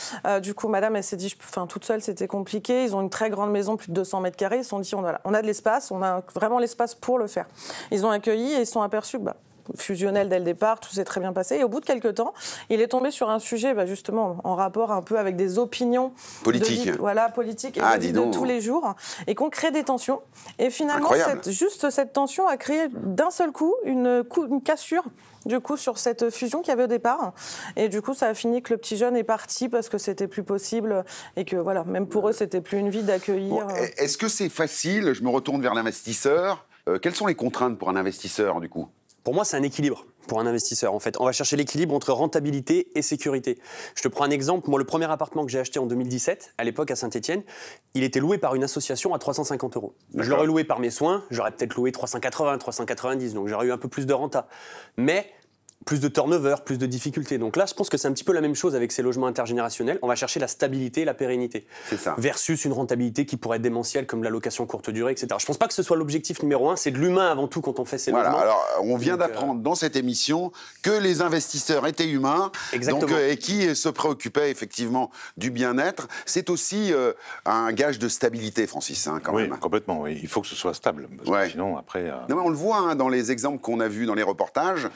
[SPEAKER 22] Du coup, madame, elle s'est dit, toute seule, c'était compliqué. Ils ont une très grande maison, plus de 200 mètres carrés. Ils se sont dit, on a de l'espace, on a vraiment l'espace pour le faire. Ils ont accueilli et ils se sont aperçus que fusionnel dès le départ, tout s'est très bien passé. Et au bout de quelques temps, il est tombé sur un sujet justement en rapport un peu avec des opinions
[SPEAKER 2] politiques.
[SPEAKER 22] Politiques et de tous les jours, et qu'on crée des tensions. Et finalement, cette tension a créé d'un seul coup une cassure, du coup, sur cette fusion qu'il y avait au départ. Et du coup, ça a fini que le petit jeune est parti parce que c'était plus possible et que même pour eux, c'était plus une vie d'accueillir.
[SPEAKER 2] Est-ce que c'est facile? Je me retourne vers l'investisseur. Quelles sont les contraintes pour un investisseur, du coup?
[SPEAKER 8] Pour moi, c'est un équilibre pour un investisseur, en fait. On va chercher l'équilibre entre rentabilité et sécurité. Je te prends un exemple. Moi, le premier appartement que j'ai acheté en 2017, à l'époque à Saint-Étienne, il était loué par une association à 350 €. Je l'aurais loué par mes soins, j'aurais peut-être loué 380, 390, donc j'aurais eu un peu plus de renta. Mais plus de turnover, plus de difficultés. Donc là, je pense que c'est un petit peu la même chose avec ces logements intergénérationnels. On va chercher la stabilité et la pérennité.
[SPEAKER 2] C'est ça.
[SPEAKER 8] Versus une rentabilité qui pourrait être démentielle, comme la location courte durée, etc. Je ne pense pas que ce soit l'objectif numéro 1. C'est de l'humain avant tout quand on fait ces logements.
[SPEAKER 2] Alors, on vient d'apprendre dans cette émission que les investisseurs étaient humains.
[SPEAKER 8] Exactement.
[SPEAKER 2] Donc, et qui se préoccupaient effectivement du bien-être. C'est aussi un gage de stabilité, Francis, quand même.
[SPEAKER 1] Oui, complètement. Oui. Il faut que ce soit stable. Parce que sinon, après...
[SPEAKER 2] Non, mais on le voit dans les exemples qu'on a vus dans les reportages.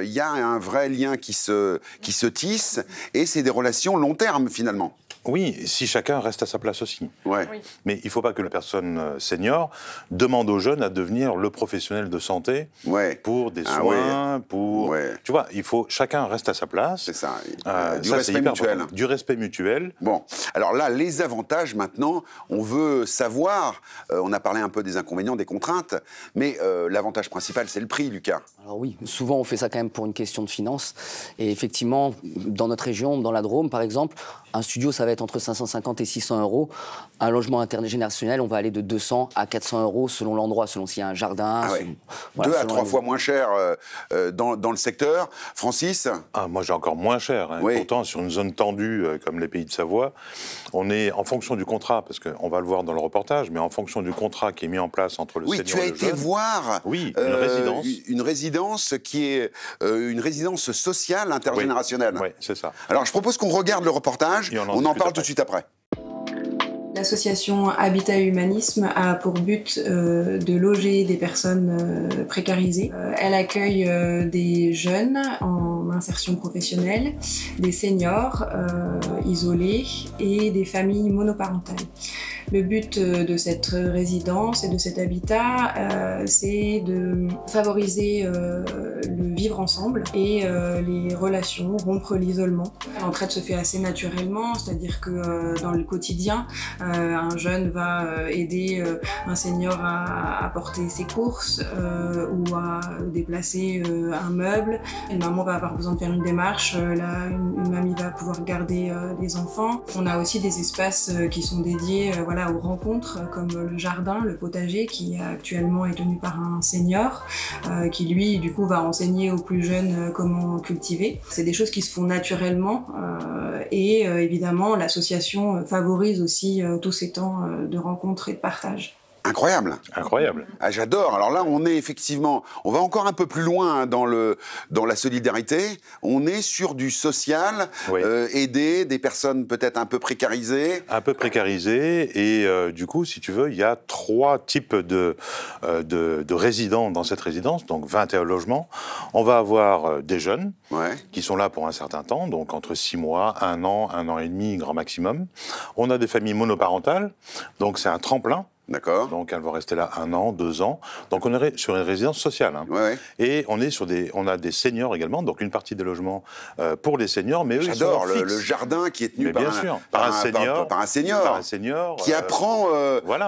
[SPEAKER 2] il y a un vrai lien qui se tisse, et c'est des relations long terme finalement.
[SPEAKER 1] Oui, si chacun reste à sa place aussi.
[SPEAKER 2] Ouais.
[SPEAKER 1] Oui. Mais il ne faut pas que la personne senior demande aux jeunes à devenir le professionnel de santé pour des soins, pour... Tu vois, chacun reste à sa place.
[SPEAKER 2] C'est ça. Du respect mutuel.
[SPEAKER 1] Du respect mutuel.
[SPEAKER 2] Bon, alors là, les avantages maintenant, on veut savoir, on a parlé un peu des inconvénients, des contraintes, mais l'avantage principal, c'est le prix, Lucas.
[SPEAKER 23] Alors oui, souvent on fait ça quand même pour une question de finance. Et effectivement, dans notre région, dans la Drôme par exemple, un studio, ça va être entre 550 et 600 €. Un logement intergénérationnel, on va aller de 200 à 400 € selon l'endroit, selon s'il y a un jardin.
[SPEAKER 2] Ah ouais. 2 à 3 fois moins cher dans le secteur. Francis?
[SPEAKER 1] Moi, j'ai encore moins cher. Hein. Pourtant, sur une zone tendue comme les Pays de Savoie, on est en fonction du contrat, parce qu'on va le voir dans le reportage, mais en fonction du contrat qui est mis en place entre le senior et le jeune.
[SPEAKER 2] Oui, tu as été voir
[SPEAKER 1] une résidence.
[SPEAKER 2] Une résidence qui est une résidence sociale intergénérationnelle.
[SPEAKER 1] Oui, c'est ça.
[SPEAKER 2] Alors, je propose qu'on regarde le reportage. On en parle tout de suite après.
[SPEAKER 7] L'association Habitat et Humanisme a pour but de loger des personnes précarisées. Elle accueille des jeunes en insertion professionnelle, des seniors isolés et des familles monoparentales. Le but de cette résidence et de cet habitat, c'est de favoriser le vivre ensemble et les relations, rompre l'isolement. L'entraide se fait assez naturellement, c'est-à-dire que dans le quotidien, un jeune va aider un senior à porter ses courses ou à déplacer un meuble. Une maman va avoir besoin de faire une démarche, une mamie va pouvoir garder des enfants. On a aussi des espaces qui sont dédiés aux rencontres, comme le jardin, le potager, qui actuellement est tenu par un senior, qui lui, du coup, va enseigner aux plus jeunes comment cultiver. C'est des choses qui se font naturellement et évidemment, l'association favorise aussi tous ces temps de rencontres et de partage.
[SPEAKER 2] Incroyable.
[SPEAKER 1] Incroyable.
[SPEAKER 2] Ah, j'adore. Alors là, on est effectivement, on va encore un peu plus loin dans la solidarité. On est sur du social, aider des personnes peut-être un peu précarisées.
[SPEAKER 1] Un peu précarisées. Et du coup, si tu veux, il y a 3 types de résidents dans cette résidence, donc 21 logements. On va avoir des jeunes qui sont là pour un certain temps, donc entre 6 mois, 1 an et demi, grand maximum. On a des familles monoparentales, donc c'est un tremplin.
[SPEAKER 2] D'accord.
[SPEAKER 1] Donc elles vont rester là 1 an, 2 ans. Donc on est sur une résidence sociale. Hein. Et on a des seniors également, donc une partie des logements pour les seniors, mais eux ils sont
[SPEAKER 2] J'adore le jardin qui est tenu par un senior qui apprend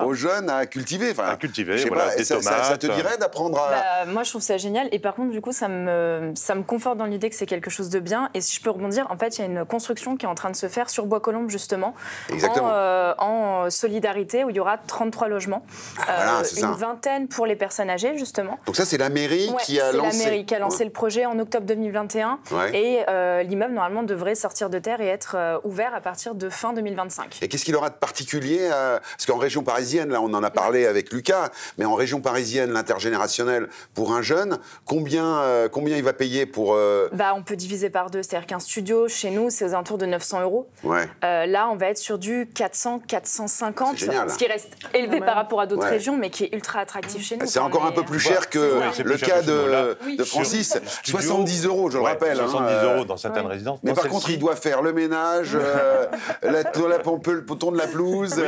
[SPEAKER 2] aux jeunes à cultiver.
[SPEAKER 1] À cultiver,
[SPEAKER 2] des tomates. Ça te dirait d'apprendre à...
[SPEAKER 24] Moi je trouve ça génial, et par contre du coup ça me conforte dans l'idée que c'est quelque chose de bien. Et si je peux rebondir, en fait il y a une construction qui est en train de se faire sur Bois-Colombes justement, en solidarité, où il y aura 33 logements, une vingtaine pour les personnes âgées justement.
[SPEAKER 2] Donc ça c'est la mairie qui a lancé.
[SPEAKER 24] C'est la mairie qui a lancé le projet en octobre 2021 et l'immeuble normalement devrait sortir de terre et être ouvert à partir de fin 2025.
[SPEAKER 2] Et qu'est-ce qu'il aura de particulier parce qu'en région parisienne, là on en a parlé avec Lucas, mais en région parisienne, l'intergénérationnel pour un jeune, combien il va payer pour...
[SPEAKER 24] On peut diviser par 2, c'est-à-dire qu'un studio chez nous c'est aux alentours de 900 €. Là on va être sur du 400-450, ce qui reste élevé par rapport à d'autres régions, mais qui est ultra attractif chez nous.
[SPEAKER 2] C'est encore un peu plus cher que le cas de Francis. 70 €, je le rappelle.
[SPEAKER 1] 70 € dans certaines résidences.
[SPEAKER 2] Mais par contre, il doit faire le ménage, le bouton de la pelouse.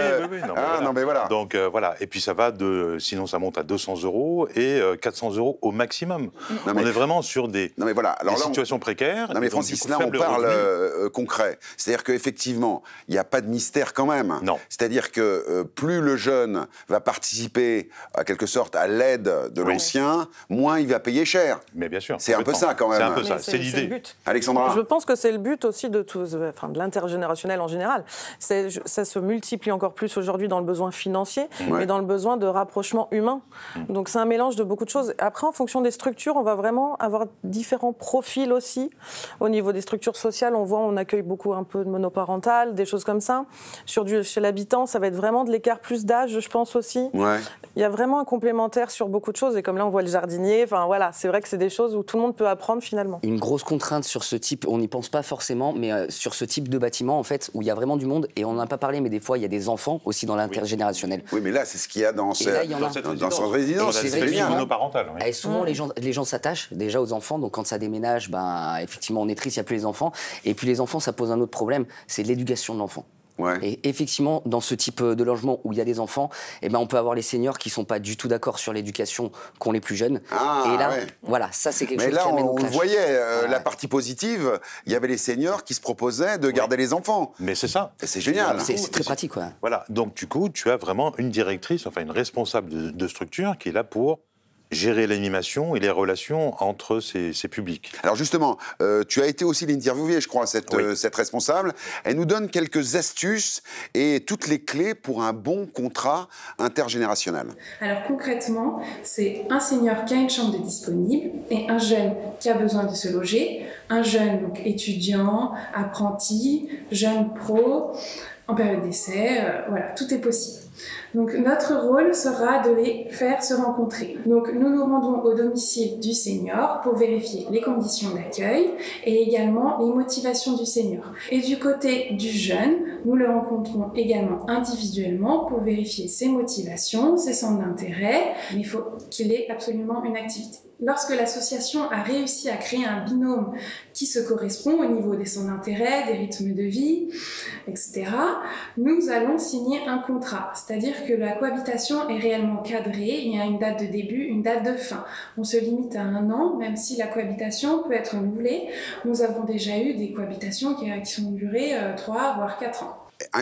[SPEAKER 1] Donc voilà. Et puis ça va sinon ça monte à 200 € et 400 € au maximum. On est vraiment sur des situations précaires.
[SPEAKER 2] Non mais Francis, là on parle concret. C'est-à-dire qu'effectivement, il n'y a pas de mystère quand même.
[SPEAKER 1] Non.
[SPEAKER 2] C'est-à-dire que plus le jeune va participer, à quelque sorte, à l'aide de l'ancien, moins il va payer cher.
[SPEAKER 1] Mais bien sûr.
[SPEAKER 2] C'est un peu ça, quand même.
[SPEAKER 1] C'est un peu ça, c'est l'idée.
[SPEAKER 2] Alexandra ?
[SPEAKER 22] Je pense que c'est le but aussi de l'intergénérationnel en général. Ça se multiplie encore plus aujourd'hui dans le besoin financier, mais dans le besoin de rapprochement humain. Donc c'est un mélange de beaucoup de choses. Après, en fonction des structures, on va vraiment avoir différents profils aussi. Au niveau des structures sociales, on accueille beaucoup un peu de monoparental, des choses comme ça. Chez l'habitant, ça va être vraiment de l'écart plus d'âge, je pense aussi. Il y a vraiment un complémentaire sur beaucoup de choses. Et comme là, on voit le jardinier. Enfin, voilà, c'est vrai que c'est des choses où tout le monde peut apprendre finalement.
[SPEAKER 23] Une grosse contrainte sur ce type, on n'y pense pas forcément, mais sur ce type de bâtiment, en fait, où il y a vraiment du monde, et on n'en a pas parlé, mais des fois, il y a des enfants aussi dans l'intergénérationnel.
[SPEAKER 2] Oui, mais là, c'est ce qu'il y a dans cette résidence.
[SPEAKER 1] C'est monoparental.
[SPEAKER 23] Et souvent, les gens s'attachent déjà aux enfants, donc quand ça déménage, effectivement, on est triste, il n'y a plus les enfants. Et puis les enfants, ça pose un autre problème, c'est l'éducation de l'enfant. Et effectivement, dans ce type de logement où il y a des enfants, on peut avoir les seniors qui ne sont pas du tout d'accord sur l'éducation qu'ont les plus jeunes. Et là, voilà, ça c'est quelque chose qui amène au clash.
[SPEAKER 2] Mais là, on voyait, la partie positive, il y avait les seniors qui se proposaient de garder les enfants.
[SPEAKER 1] Mais c'est ça.
[SPEAKER 2] Et c'est génial.
[SPEAKER 23] C'est très pratique.
[SPEAKER 1] Voilà, donc du coup, tu as vraiment une directrice, enfin une responsable de structure qui est là pour gérer l'animation et les relations entre ces publics.
[SPEAKER 2] Alors justement, tu as été aussi l'interviewée, je crois, cette responsable. Elle nous donne quelques astuces et toutes les clés pour un bon contrat intergénérationnel.
[SPEAKER 7] Alors concrètement, c'est un senior qui a une chambre de disponible et un jeune qui a besoin de se loger. Un jeune donc étudiant, apprenti, jeune pro, en période d'essai, voilà, tout est possible. Donc notre rôle sera de les faire se rencontrer. Donc nous nous rendons au domicile du senior pour vérifier les conditions d'accueil et également les motivations du senior. Et du côté du jeune, nous le rencontrons également individuellement pour vérifier ses motivations, ses centres d'intérêt. Mais il faut qu'il ait absolument une activité. Lorsque l'association a réussi à créer un binôme qui se correspond au niveau des centres d'intérêt, des rythmes de vie, etc., nous allons signer un contrat. C'est-à-dire que la cohabitation est réellement cadrée. Il y a une date de début, une date de fin. On se limite à 1 an, même si la cohabitation peut être renouvelée. Nous avons déjà eu des cohabitations qui sont durées 3 voire 4 ans.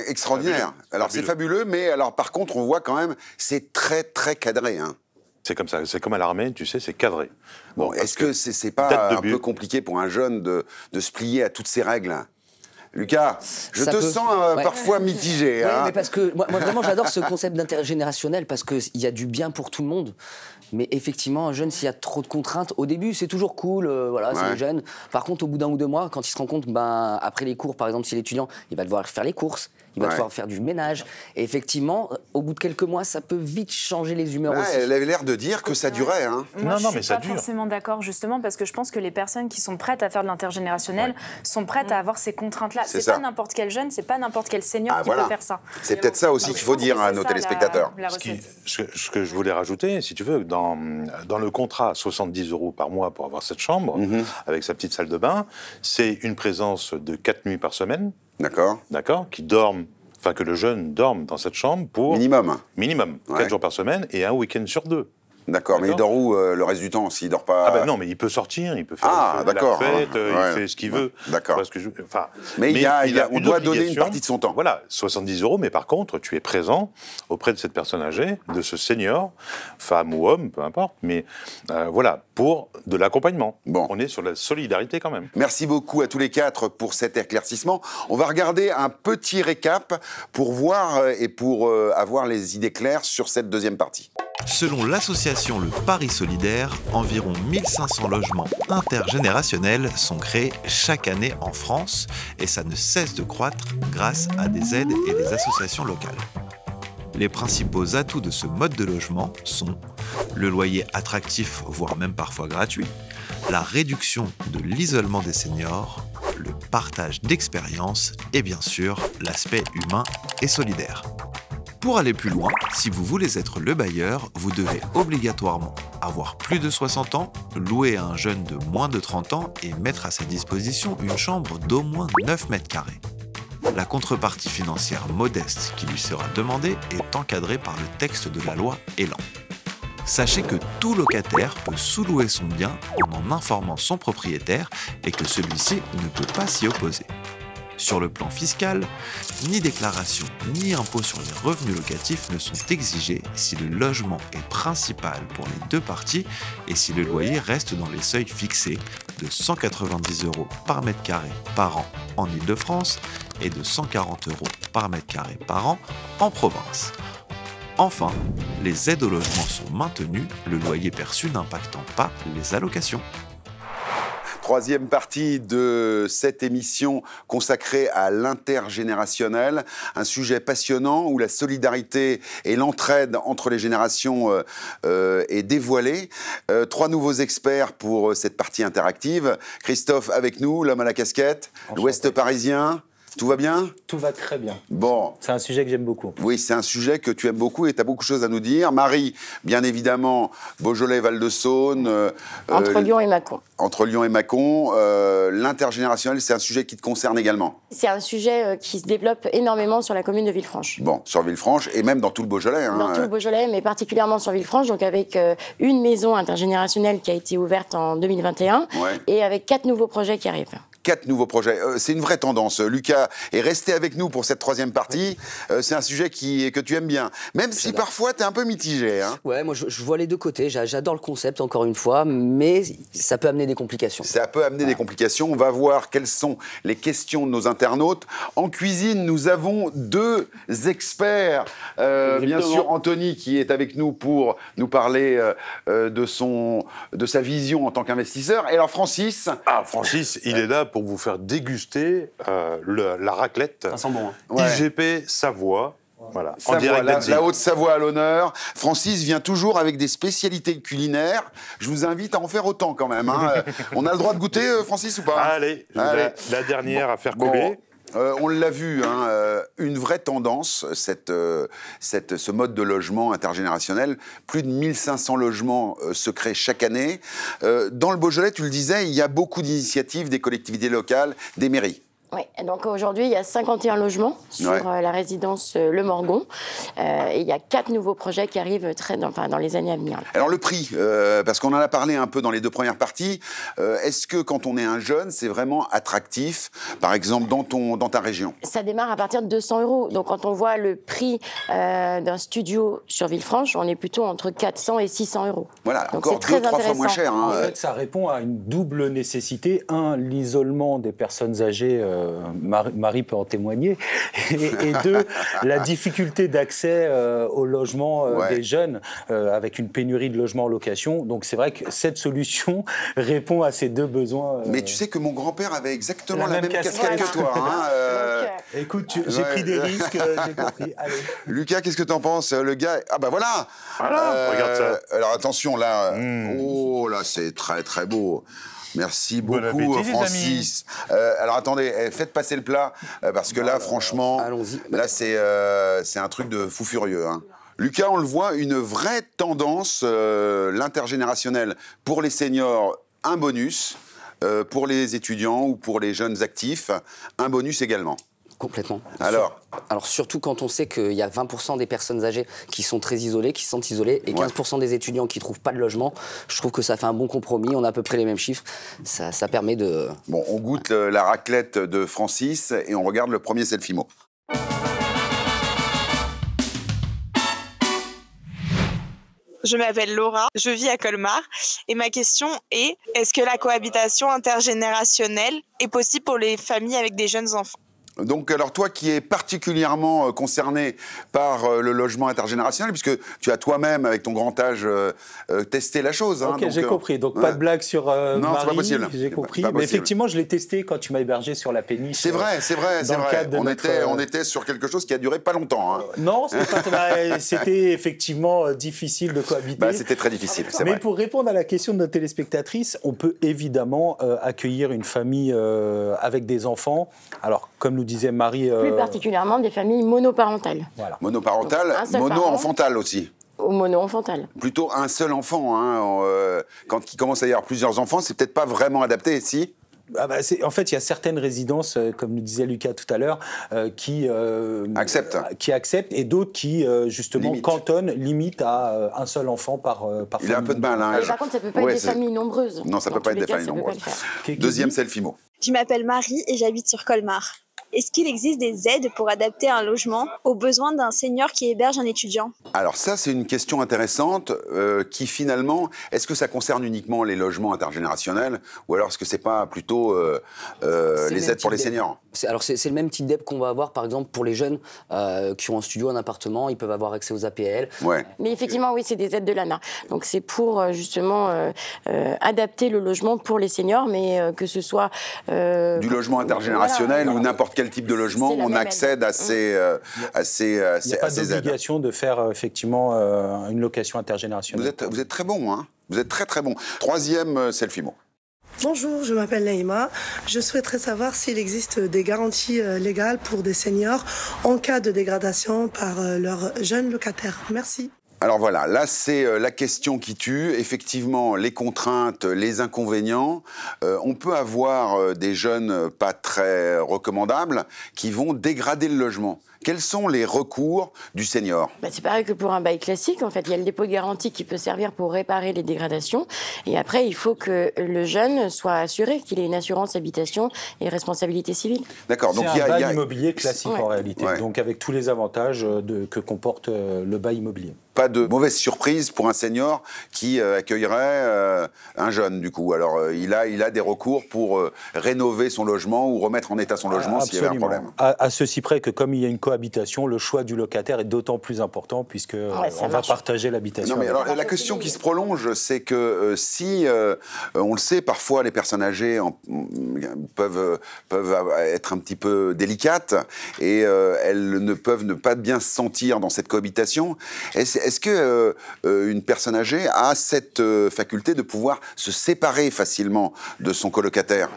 [SPEAKER 2] Extraordinaire. Alors c'est fabuleux, mais alors par contre, on voit quand même, c'est très très cadré.
[SPEAKER 1] C'est comme ça, c'est comme à l'armée, tu sais, c'est cadré.
[SPEAKER 2] Bon, est-ce que c'est pas un peu compliqué pour un jeune de se plier à toutes ces règles ? Lucas, je te sens parfois mitigé.
[SPEAKER 23] Oui, mais parce que moi vraiment, j'adore ce concept d'intergénérationnel parce qu'il y a du bien pour tout le monde. Mais effectivement, un jeune, s'il y a trop de contraintes, au début, c'est toujours cool, c'est jeune. Par contre, au bout d'1 ou 2 mois, quand il se rend compte, après les cours, par exemple, s'il est étudiant, il va devoir faire les courses, il va devoir faire du ménage. Et effectivement, au bout de quelques mois, ça peut vite changer les humeurs aussi.
[SPEAKER 2] Elle avait l'air de dire que ça durait.
[SPEAKER 24] Moi, je suis pas forcément d'accord, justement, parce que je pense que les personnes qui sont prêtes à faire de l'intergénérationnel sont prêtes à avoir ces contraintes-là. C'est pas n'importe quel jeune, c'est pas n'importe quel senior qui peut faire ça.
[SPEAKER 2] C'est peut-être ça aussi qu'il faut dire à nos téléspectateurs.
[SPEAKER 1] Ce que je voulais rajouter, si tu veux, dans le contrat, 70 € par mois pour avoir cette chambre, avec sa petite salle de bain, c'est une présence de 4 nuits par semaine.
[SPEAKER 2] D'accord.
[SPEAKER 1] Qui dorment, enfin que le jeune dorme dans cette chambre pour... Minimum, 4 jours par semaine et un week-end sur 2.
[SPEAKER 2] D'accord, mais il dort où le reste du temps s'il dort pas...
[SPEAKER 1] non, mais il peut sortir, il peut faire la fête, il fait ce qu'il veut.
[SPEAKER 2] D'accord. Mais on doit donner une partie de son temps.
[SPEAKER 1] Voilà, 70 €, mais par contre, tu es présent auprès de cette personne âgée, de ce senior, femme ou homme, peu importe, mais pour de l'accompagnement.
[SPEAKER 2] Bon.
[SPEAKER 1] On est sur la solidarité quand même.
[SPEAKER 2] Merci beaucoup à tous les 4 pour cet éclaircissement. On va regarder un petit récap pour voir et pour avoir les idées claires sur cette deuxième partie.
[SPEAKER 10] Selon l'association Le Paris Solidaire, environ 1500 logements intergénérationnels sont créés chaque année en France et ça ne cesse de croître grâce à des aides et des associations locales. Les principaux atouts de ce mode de logement sont le loyer attractif, voire même parfois gratuit, la réduction de l'isolement des seniors, le partage d'expériences et bien sûr l'aspect humain et solidaire. Pour aller plus loin, si vous voulez être le bailleur, vous devez obligatoirement avoir plus de 60 ans, louer à un jeune de moins de 30 ans et mettre à sa disposition une chambre d'au moins 9 mètres carrés. La contrepartie financière modeste qui lui sera demandée est encadrée par le texte de la loi Elan. Sachez que tout locataire peut sous-louer son bien en informant son propriétaire et que celui-ci ne peut pas s'y opposer. Sur le plan fiscal, ni déclaration ni impôt sur les revenus locatifs ne sont exigés si le logement est principal pour les 2 parties et si le loyer reste dans les seuils fixés de 190 € par mètre carré par an en Île-de-France et de 140 € par mètre carré par an en province. Enfin, les aides au logement sont maintenues, le loyer perçu n'impactant pas les allocations.
[SPEAKER 2] Troisième partie de cette émission consacrée à l'intergénérationnel, un sujet passionnant où la solidarité et l'entraide entre les générations est dévoilée. 3 nouveaux experts pour cette partie interactive. Christophe avec nous, l'homme à la casquette, l'Ouest parisien. Tout va bien?
[SPEAKER 12] Tout va très bien.
[SPEAKER 2] Bon.
[SPEAKER 12] C'est un sujet que j'aime beaucoup.
[SPEAKER 2] Oui, c'est un sujet que tu aimes beaucoup et tu as beaucoup de choses à nous dire. Marie, bien évidemment, Beaujolais, Val-de-Saône.
[SPEAKER 6] Entre Lyon et Mâcon.
[SPEAKER 2] Entre Lyon et Mâcon. L'intergénérationnel, c'est un sujet qui te concerne également.
[SPEAKER 6] C'est un sujet qui se développe énormément sur la commune de Villefranche.
[SPEAKER 2] Bon, sur Villefranche et même dans tout le Beaujolais. Hein.
[SPEAKER 6] Dans tout le Beaujolais, mais particulièrement sur Villefranche, donc avec une maison intergénérationnelle qui a été ouverte en 2021 et avec 4 nouveaux projets qui arrivent.
[SPEAKER 2] 4 nouveaux projets. C'est une vraie tendance. Lucas est resté avec nous pour cette 3e partie. C'est un sujet que tu aimes bien. Même si parfois tu es un peu mitigé. Hein.
[SPEAKER 23] Ouais, moi je vois les deux côtés. J'adore le concept, encore une fois, mais ça peut amener des complications.
[SPEAKER 2] Ça peut amener des complications. On va voir quelles sont les questions de nos internautes. En cuisine, nous avons 2 experts. Bien sûr, Anthony qui est avec nous pour nous parler de sa vision en tant qu'investisseur. Et alors Francis.
[SPEAKER 1] Ah, Francis, il est là pour vous faire déguster la raclette.
[SPEAKER 8] Ça sent bon. Hein.
[SPEAKER 2] Ouais.
[SPEAKER 1] IGP Savoie. Voilà,
[SPEAKER 2] en direct la Haute-Savoie à l'honneur. Francis vient toujours avec des spécialités culinaires. Je vous invite à en faire autant quand même. Hein. On a le droit de goûter, Francis, ou pas?
[SPEAKER 1] Allez, la dernière à faire couler.
[SPEAKER 2] On l'a vu, hein, une vraie tendance, ce mode de logement intergénérationnel. Plus de 1500 logements se créent chaque année. Dans le Beaujolais, tu le disais, il y a beaucoup d'initiatives des collectivités locales, des mairies.
[SPEAKER 6] Oui, donc aujourd'hui, il y a 51 logements sur la résidence Le Morgon. Et il y a 4 nouveaux projets qui arrivent dans les années à venir.
[SPEAKER 2] Alors le prix, parce qu'on en a parlé un peu dans les 2 premières parties, est-ce que quand on est un jeune, c'est vraiment attractif, par exemple dans ta région?
[SPEAKER 6] Ça démarre à partir de 200 €. Donc quand on voit le prix d'un studio sur Villefranche, on est plutôt entre 400 et 600 €.
[SPEAKER 2] Voilà,
[SPEAKER 6] donc
[SPEAKER 2] encore 2-3 fois moins cher. Hein.
[SPEAKER 12] En fait, ça répond à une double nécessité. L'isolement des personnes âgées. Marie peut en témoigner. Et 2, la difficulté d'accès au logement des jeunes avec une pénurie de logements en location. Donc c'est vrai que cette solution répond à ces 2 besoins.
[SPEAKER 2] Mais tu sais que mon grand-père avait exactement la même casquette que toi. Hein,
[SPEAKER 12] Écoute, j'ai pris des risques, j'ai compris. Allez.
[SPEAKER 2] Lucas, qu'est-ce que tu en penses? Le gars... Ah bah voilà,
[SPEAKER 1] regarde ça.
[SPEAKER 2] Alors attention, là... Oh, là, c'est très très beau. Merci beaucoup, Francis. Alors attendez, faites passer le plat, parce que là, franchement, là c'est un truc de fou furieux. Hein. Lucas, on le voit, une vraie tendance, l'intergénérationnel. Pour les seniors, un bonus. Pour les étudiants ou pour les jeunes actifs, un bonus également.
[SPEAKER 23] Complètement.
[SPEAKER 2] Alors
[SPEAKER 23] surtout quand on sait qu'il y a 20% des personnes âgées qui sont très isolées, qui se sentent isolées, et 15% des étudiants qui ne trouvent pas de logement, je trouve que ça fait un bon compromis, on a à peu près les mêmes chiffres, ça permet de...
[SPEAKER 2] Bon, on goûte la raclette de Francis et on regarde le premier selfie-mo.
[SPEAKER 9] Je m'appelle Laura, je vis à Colmar et ma question est, est-ce que la cohabitation intergénérationnelle est possible pour les familles avec des jeunes enfants ?
[SPEAKER 2] Donc, alors toi qui es particulièrement concerné par le logement intergénérationnel, puisque tu as toi-même, avec ton grand âge, testé la chose. Hein,
[SPEAKER 12] ok, j'ai compris. Donc pas de blague sur
[SPEAKER 2] non,
[SPEAKER 12] Marie,
[SPEAKER 2] c'est pas possible.
[SPEAKER 12] J'ai compris. Mais effectivement, je l'ai testé quand tu m'as hébergé sur la péniche.
[SPEAKER 2] C'est vrai. On était sur quelque chose qui a duré pas longtemps. Hein.
[SPEAKER 12] Non, c'était effectivement difficile de cohabiter.
[SPEAKER 2] C'était très difficile, c'est
[SPEAKER 12] vrai.
[SPEAKER 2] Mais
[SPEAKER 12] pour répondre à la question de notre téléspectatrice, on peut évidemment accueillir une famille avec des enfants. Alors, comme nous disait Marie...
[SPEAKER 6] Plus particulièrement des familles monoparentales.
[SPEAKER 2] Voilà. Monoparentales, mono-enfantales aussi.
[SPEAKER 6] Ou mono-enfantales.
[SPEAKER 2] Plutôt un seul enfant. Hein, quand il commence à y avoir plusieurs enfants, c'est peut-être pas vraiment adapté, si.
[SPEAKER 12] En fait, il y a certaines résidences, comme nous disait Lucas tout à l'heure, qui acceptent, et d'autres qui, justement, cantonnent, limitent à un seul enfant par famille.
[SPEAKER 2] Il a un peu de mal. Hein,
[SPEAKER 6] par contre, ça ne peut pas être des familles nombreuses.
[SPEAKER 2] Non, ça ne peut pas être des familles nombreuses. Deuxième selfie-mo.
[SPEAKER 13] Je m'appelle Marie et j'habite sur Colmar. est-ce qu'il existe des aides pour adapter un logement aux besoins d'un senior qui héberge un étudiant?
[SPEAKER 2] Alors ça, c'est une question intéressante qui finalement, est-ce que ça concerne uniquement les logements intergénérationnels ou alors est-ce que c'est pas plutôt les aides pour les seniors?
[SPEAKER 23] Alors c'est le même type d'aide qu'on va avoir par exemple pour les jeunes qui ont un studio, un appartement, ils peuvent avoir accès aux APL.
[SPEAKER 2] Ouais.
[SPEAKER 6] Mais effectivement, oui, c'est des aides de l'ANA. Donc c'est pour justement adapter le logement pour les seniors, mais que ce soit...
[SPEAKER 2] du logement intergénérationnel ou n'importe quel type de logement, on accède à ces aides.
[SPEAKER 12] Il n'y a pas d'obligation de faire effectivement une location intergénérationnelle.
[SPEAKER 2] Vous êtes très bon, hein. Vous êtes très très bon. Troisième selfie-mo.
[SPEAKER 14] Bonjour, je m'appelle Naïma. Je souhaiterais savoir s'il existe des garanties légales pour des seniors en cas de dégradation par leurs jeunes locataires. Merci.
[SPEAKER 2] Alors voilà, là c'est la question qui tue. Effectivement, les contraintes, les inconvénients. On peut avoir des jeunes pas très recommandables qui vont dégrader le logement. Quels sont les recours du senior?
[SPEAKER 6] C'est pareil que pour un bail classique. En fait, il y a le dépôt de garantie qui peut servir pour réparer les dégradations. Et après, il faut que le jeune soit assuré qu'il ait une assurance habitation et responsabilité civile.
[SPEAKER 2] D'accord.
[SPEAKER 12] Donc c'est un bail immobilier classique en réalité. Ouais. Donc avec tous les avantages que comporte le bail immobilier.
[SPEAKER 2] Pas de mauvaise surprise pour un senior qui accueillerait un jeune, du coup. Alors, il a des recours pour rénover son logement ou remettre en état son logement s'il y avait un problème.
[SPEAKER 12] À ceci près que comme il y a une cohabitation, le choix du locataire est d'autant plus important puisque on va partager l'habitation.
[SPEAKER 2] Non, mais alors, la question qui se prolonge, c'est que si, on le sait, parfois les personnes âgées peuvent être un petit peu délicates et elles ne peuvent ne pas bien se sentir dans cette cohabitation. Est-ce que une personne âgée a cette faculté de pouvoir se séparer facilement de son colocataire?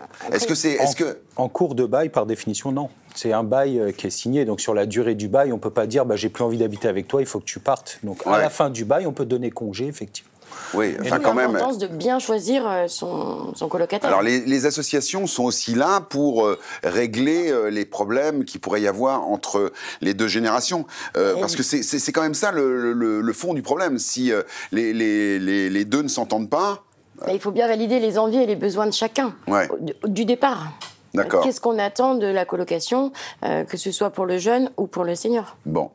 [SPEAKER 12] En cours de bail, par définition, non. C'est un bail qui est signé, donc sur la durée du bail, on ne peut pas dire j'ai plus envie d'habiter avec toi, il faut que tu partes. Donc à la fin du bail, on peut donner congé, effectivement.
[SPEAKER 2] Oui, enfin quand même.
[SPEAKER 6] L'importance de bien choisir son colocataire.
[SPEAKER 2] Alors les associations sont aussi là pour régler les problèmes qu'il pourrait y avoir entre les deux générations, parce que c'est quand même ça le fond du problème. Si les deux ne s'entendent pas,
[SPEAKER 6] il faut bien valider les envies et les besoins de chacun du départ. Qu'est-ce qu'on attend de la colocation, que ce soit pour le jeune ou pour le senior?
[SPEAKER 2] Bon,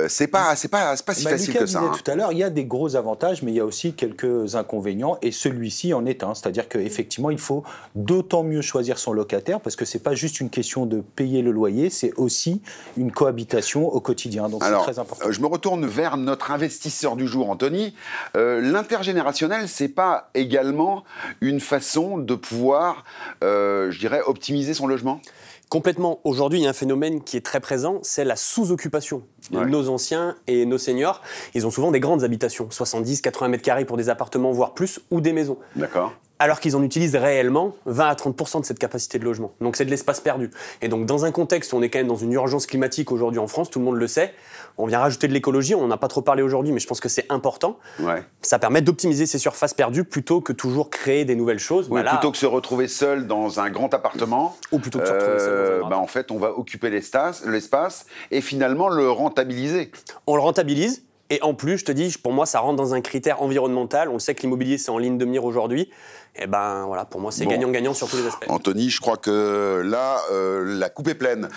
[SPEAKER 2] c'est pas si facile
[SPEAKER 12] Lucas
[SPEAKER 2] que ça.
[SPEAKER 12] Tout à l'heure, il y a des gros avantages, mais il y a aussi quelques inconvénients, et celui-ci en est un. C'est-à-dire qu'effectivement, il faut d'autant mieux choisir son locataire, parce que c'est pas juste une question de payer le loyer, c'est aussi une cohabitation au quotidien. Donc c'est très important.
[SPEAKER 2] Je me retourne vers notre investisseur du jour, Anthony. L'intergénérationnel, c'est pas également une façon de pouvoir, je dirais, optimiser son logement?
[SPEAKER 8] Complètement. Aujourd'hui, il y a un phénomène qui est très présent, c'est la sous-occupation. Nos anciens et nos seniors, ils ont souvent des grandes habitations, 70, 80 mètres carrés pour des appartements, voire plus, ou des maisons.
[SPEAKER 2] D'accord.
[SPEAKER 8] Alors qu'ils en utilisent réellement 20 à 30% de cette capacité de logement. Donc c'est de l'espace perdu. Et donc dans un contexte où on est quand même dans une urgence climatique aujourd'hui en France, tout le monde le sait, on vient rajouter de l'écologie, on n'en a pas trop parlé aujourd'hui, mais je pense que c'est important. Ça permet d'optimiser ces surfaces perdues plutôt que toujours créer des nouvelles choses.
[SPEAKER 2] Plutôt que se retrouver seul dans un grand appartement,
[SPEAKER 8] ou plutôt que se retrouver seul dans un
[SPEAKER 2] en fait, on va occuper l'espace et finalement le rentabiliser.
[SPEAKER 8] On le rentabilise. Et en plus, je te dis, pour moi, ça rentre dans un critère environnemental. On sait que l'immobilier, c'est en ligne de mire aujourd'hui. Et voilà, pour moi, c'est gagnant-gagnant sur tous les aspects.
[SPEAKER 2] Anthony, je crois que là, la coupe est pleine.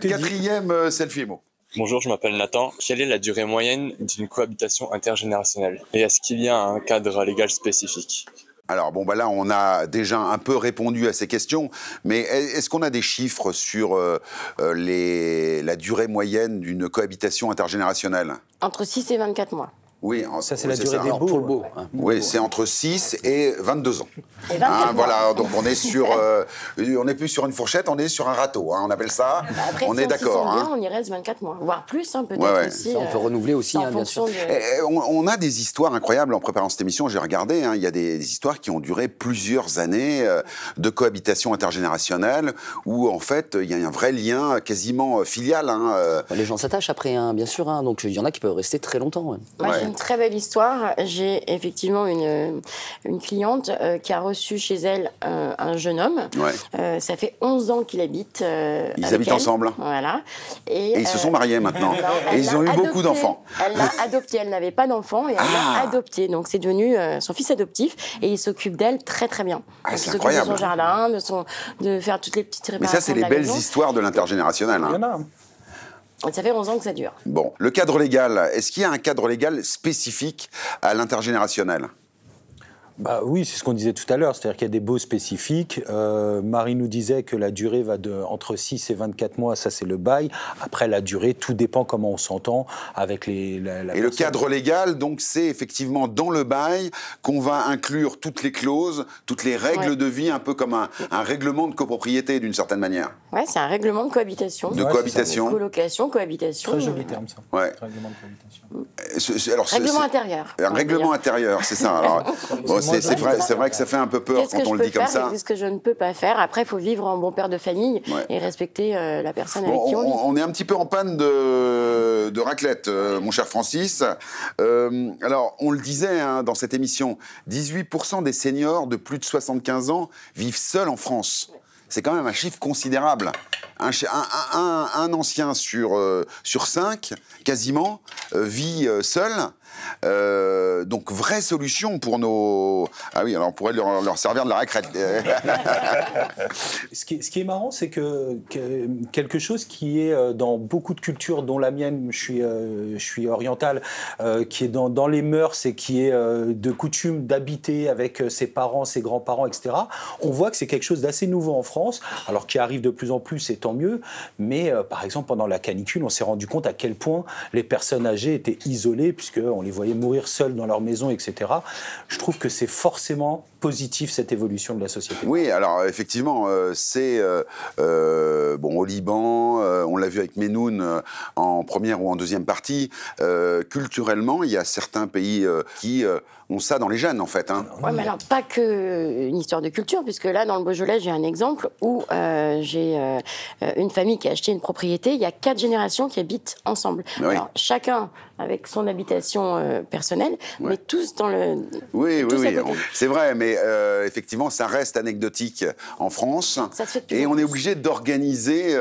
[SPEAKER 2] Quatrième selfie-mo.
[SPEAKER 15] Bonjour, je m'appelle Nathan. Quelle est la durée moyenne d'une cohabitation intergénérationnelle? Et est-ce qu'il y a un cadre légal spécifique?
[SPEAKER 2] Alors là, on a déjà un peu répondu à ces questions, mais est-ce qu'on a des chiffres sur la durée moyenne d'une cohabitation intergénérationnelle?
[SPEAKER 6] Entre 6 et 24 mois.
[SPEAKER 2] Oui,
[SPEAKER 12] ça c'est la durée des baux.
[SPEAKER 23] Pour le beau.
[SPEAKER 2] Oui, c'est entre 6 et 22 ans.
[SPEAKER 6] Et 24
[SPEAKER 2] voilà, donc on est sur, on n'est plus sur une fourchette, on est sur un râteau, on appelle ça.
[SPEAKER 6] Après,
[SPEAKER 2] on est d'accord.
[SPEAKER 6] On y reste 24 mois, voire plus, peut-être aussi.
[SPEAKER 23] Ça, on peut renouveler aussi, bien sûr.
[SPEAKER 2] On a des histoires incroyables en préparant cette émission. J'ai regardé, il y a des histoires qui ont duré plusieurs années de cohabitation intergénérationnelle, où en fait il y a un vrai lien quasiment filial.
[SPEAKER 23] Les gens s'attachent après, bien sûr. Donc il y en a qui peuvent rester très longtemps.
[SPEAKER 6] une très belle histoire. J'ai effectivement une cliente qui a reçu chez elle un jeune homme. Ça fait 11 ans qu'il habite
[SPEAKER 2] Ils habitent ensemble.
[SPEAKER 6] Voilà.
[SPEAKER 2] Et ils se sont mariés maintenant. Et ils ont eu beaucoup d'enfants.
[SPEAKER 6] Elle l'a adopté. Elle n'avait pas d'enfant et elle l'a adopté. Donc c'est devenu son fils adoptif et il s'occupe d'elle très très bien.
[SPEAKER 2] C'est incroyable.
[SPEAKER 6] De son jardin, de faire toutes les petites réparations.
[SPEAKER 2] Mais ça, c'est les belles histoires de l'intergénérationnel.
[SPEAKER 6] Il y en a. Ça fait 11 ans que ça dure.
[SPEAKER 2] Bon, le cadre légal, est-ce qu'il y a un cadre légal spécifique à l'intergénérationnel ?
[SPEAKER 12] Bah oui, c'est ce qu'on disait tout à l'heure, c'est-à-dire qu'il y a des baux spécifiques. Marie nous disait que la durée va entre 6 et 24 mois, ça c'est le bail. Après la durée, tout dépend comment on s'entend avec la personne.
[SPEAKER 2] Le cadre légal, donc c'est effectivement dans le bail qu'on va inclure toutes les clauses, toutes les règles de vie, un peu comme un règlement de copropriété d'une certaine manière.
[SPEAKER 6] Ouais, c'est un règlement de cohabitation.
[SPEAKER 2] De cohabitation.
[SPEAKER 6] Colocation, cohabitation.
[SPEAKER 12] Très joli terme ça.
[SPEAKER 2] Ouais.
[SPEAKER 12] Règlement de cohabitation.
[SPEAKER 6] Règlement intérieur.
[SPEAKER 2] Un règlement intérieur, c'est ça. Alors, bon, c'est vrai que ça fait un peu peur quand on le dit comme ça.
[SPEAKER 6] Qu'est-ce que je ne peux pas faire ? Après, il faut vivre en bon père de famille et respecter la personne avec qui on vit.
[SPEAKER 2] On est un petit peu en panne de raclette, mon cher Francis. Alors, on le disait dans cette émission, 18% des seniors de plus de 75 ans vivent seuls en France. C'est quand même un chiffre considérable. Un ancien sur 5, quasiment, vit seul. Donc, vraie solution pour nos... Ah oui, alors on pourrait leur servir de la raclette.
[SPEAKER 12] Ce qui est marrant, c'est que quelque chose qui est dans beaucoup de cultures, dont la mienne, je suis oriental, qui est dans les mœurs et qui est de coutume d'habiter avec ses parents, ses grands-parents, etc., on voit que c'est quelque chose d'assez nouveau en France, alors qui arrive de plus en plus, et tant mieux, mais par exemple, pendant la canicule, on s'est rendu compte à quel point les personnes âgées étaient isolées, puisqu'on les voyait mourir seuls dans leur maison, etc. Je trouve que c'est forcément positif, cette évolution de la société.
[SPEAKER 2] Oui, alors effectivement, c'est au Liban, on l'a vu avec Menoun en première ou en deuxième partie, culturellement, il y a certains pays qui ont ça dans les gènes, en fait.
[SPEAKER 6] Oui, mais alors pas qu'une histoire de culture, puisque là, dans le Beaujolais, j'ai un exemple où j'ai une famille qui a acheté une propriété, il y a 4 générations qui habitent ensemble.
[SPEAKER 2] Oui.
[SPEAKER 6] Alors, chacun avec son habitation personnelle, mais tous dans le...
[SPEAKER 2] Oui, c'est vrai, mais effectivement, ça reste anecdotique en France, et on est obligé d'organiser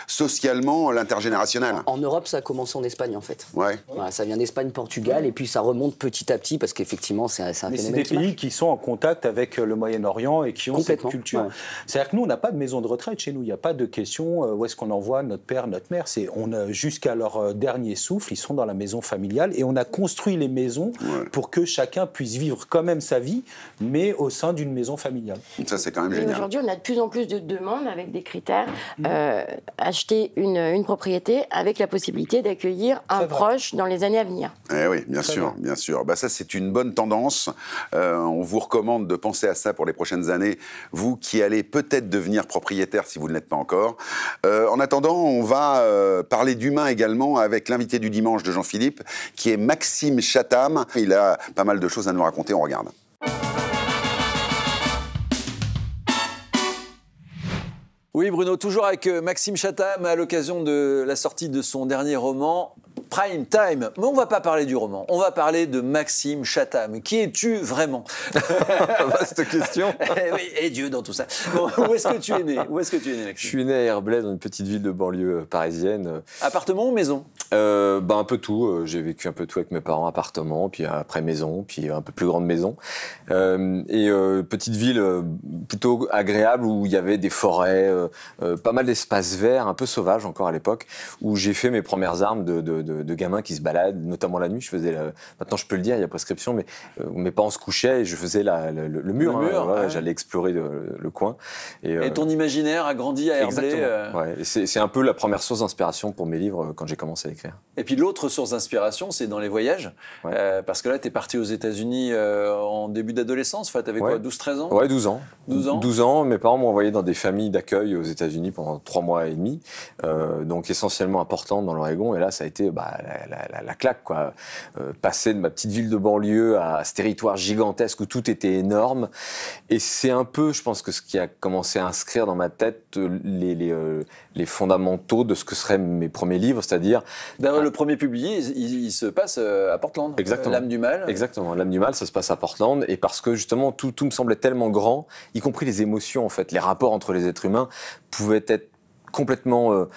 [SPEAKER 2] socialement l'intergénérationnel.
[SPEAKER 23] En Europe, ça a commencé en Espagne, en fait.
[SPEAKER 2] Ouais.
[SPEAKER 23] Voilà, ça vient d'Espagne, Portugal, et puis ça remonte petit à petit, parce qu'effectivement, c'est un phénomène.
[SPEAKER 12] Mais c'est des pays qui sont en contact avec le Moyen-Orient et qui ont cette culture. Ouais. C'est-à-dire que nous, on n'a pas de maison de retraite chez nous. Il n'y a pas de question où est-ce qu'on envoie notre père, notre mère. Jusqu'à leur dernier souffle, ils sont dans la maison familiale, et on a construit les maisons pour que chacun puisse vivre quand même sa vie, mais au sein d'une maison familiale.
[SPEAKER 2] Ça, c'est quand même génial.
[SPEAKER 6] Aujourd'hui, on a de plus en plus de demandes avec des critères. Acheter une propriété avec la possibilité d'accueillir un proche dans les années à venir.
[SPEAKER 2] Eh oui, bien sûr, bien sûr. Bah, ça, c'est une bonne tendance. On vous recommande de penser à ça pour les prochaines années, vous qui allez peut-être devenir propriétaire si vous ne l'êtes pas encore. En attendant, on va parler d'humain également avec l'invité du dimanche de Jean-Philippe, qui est Maxime Chatham. Il a pas mal de choses à nous raconter, on regarde.
[SPEAKER 3] Oui, Bruno, toujours avec Maxime Chatham à l'occasion de la sortie de son dernier roman, Prime Time. Mais on ne va pas parler du roman, on va parler de Maxime Chatham. Qui es-tu vraiment?
[SPEAKER 21] Vaste question.
[SPEAKER 3] Et Dieu dans tout ça. Bon, où est-ce que tu es né? Maxime?
[SPEAKER 21] Je suis né à Herblay, dans une petite ville de banlieue parisienne.
[SPEAKER 3] Appartement ou maison?
[SPEAKER 21] Un peu tout. J'ai vécu un peu tout avec mes parents, appartement, puis après maison, puis un peu plus grande maison. Petite ville plutôt agréable où il y avait des forêts, pas mal d'espaces verts, un peu sauvages encore à l'époque, où j'ai fait mes premières armes de gamins qui se baladent, notamment la nuit. Je faisais maintenant je peux le dire, il y a prescription, mais mes parents se couchaient et je faisais le mur. J'allais explorer le coin.
[SPEAKER 3] Et ton imaginaire a grandi à Herblay.
[SPEAKER 21] C'est un peu la première source d'inspiration pour mes livres quand j'ai commencé à écrire.
[SPEAKER 3] Et puis l'autre source d'inspiration, c'est dans les voyages. Parce que là, tu es parti aux États-Unis en début d'adolescence. Enfin, tu avais quoi, 12-13 ans?
[SPEAKER 21] Ouais, 12 ans. 12 ans. Mes parents m'ont envoyé dans des familles d'accueil aux États-Unis pendant 3 mois et demi, donc essentiellement à Portland dans l'Oregon, et là ça a été la claque, quoi. Passer de ma petite ville de banlieue à ce territoire gigantesque où tout était énorme, et c'est un peu, je pense que ce qui a commencé à inscrire dans ma tête les fondamentaux de ce que seraient mes premiers livres, c'est-à-dire...
[SPEAKER 3] D'ailleurs, le premier publié, il se passe à Portland.
[SPEAKER 21] Exactement.
[SPEAKER 3] L'âme du mal.
[SPEAKER 21] Exactement. L'âme du mal, ça se passe à Portland, et parce que justement tout me semblait tellement grand, y compris les émotions en fait, les rapports entre les êtres humains pouvaient être complètement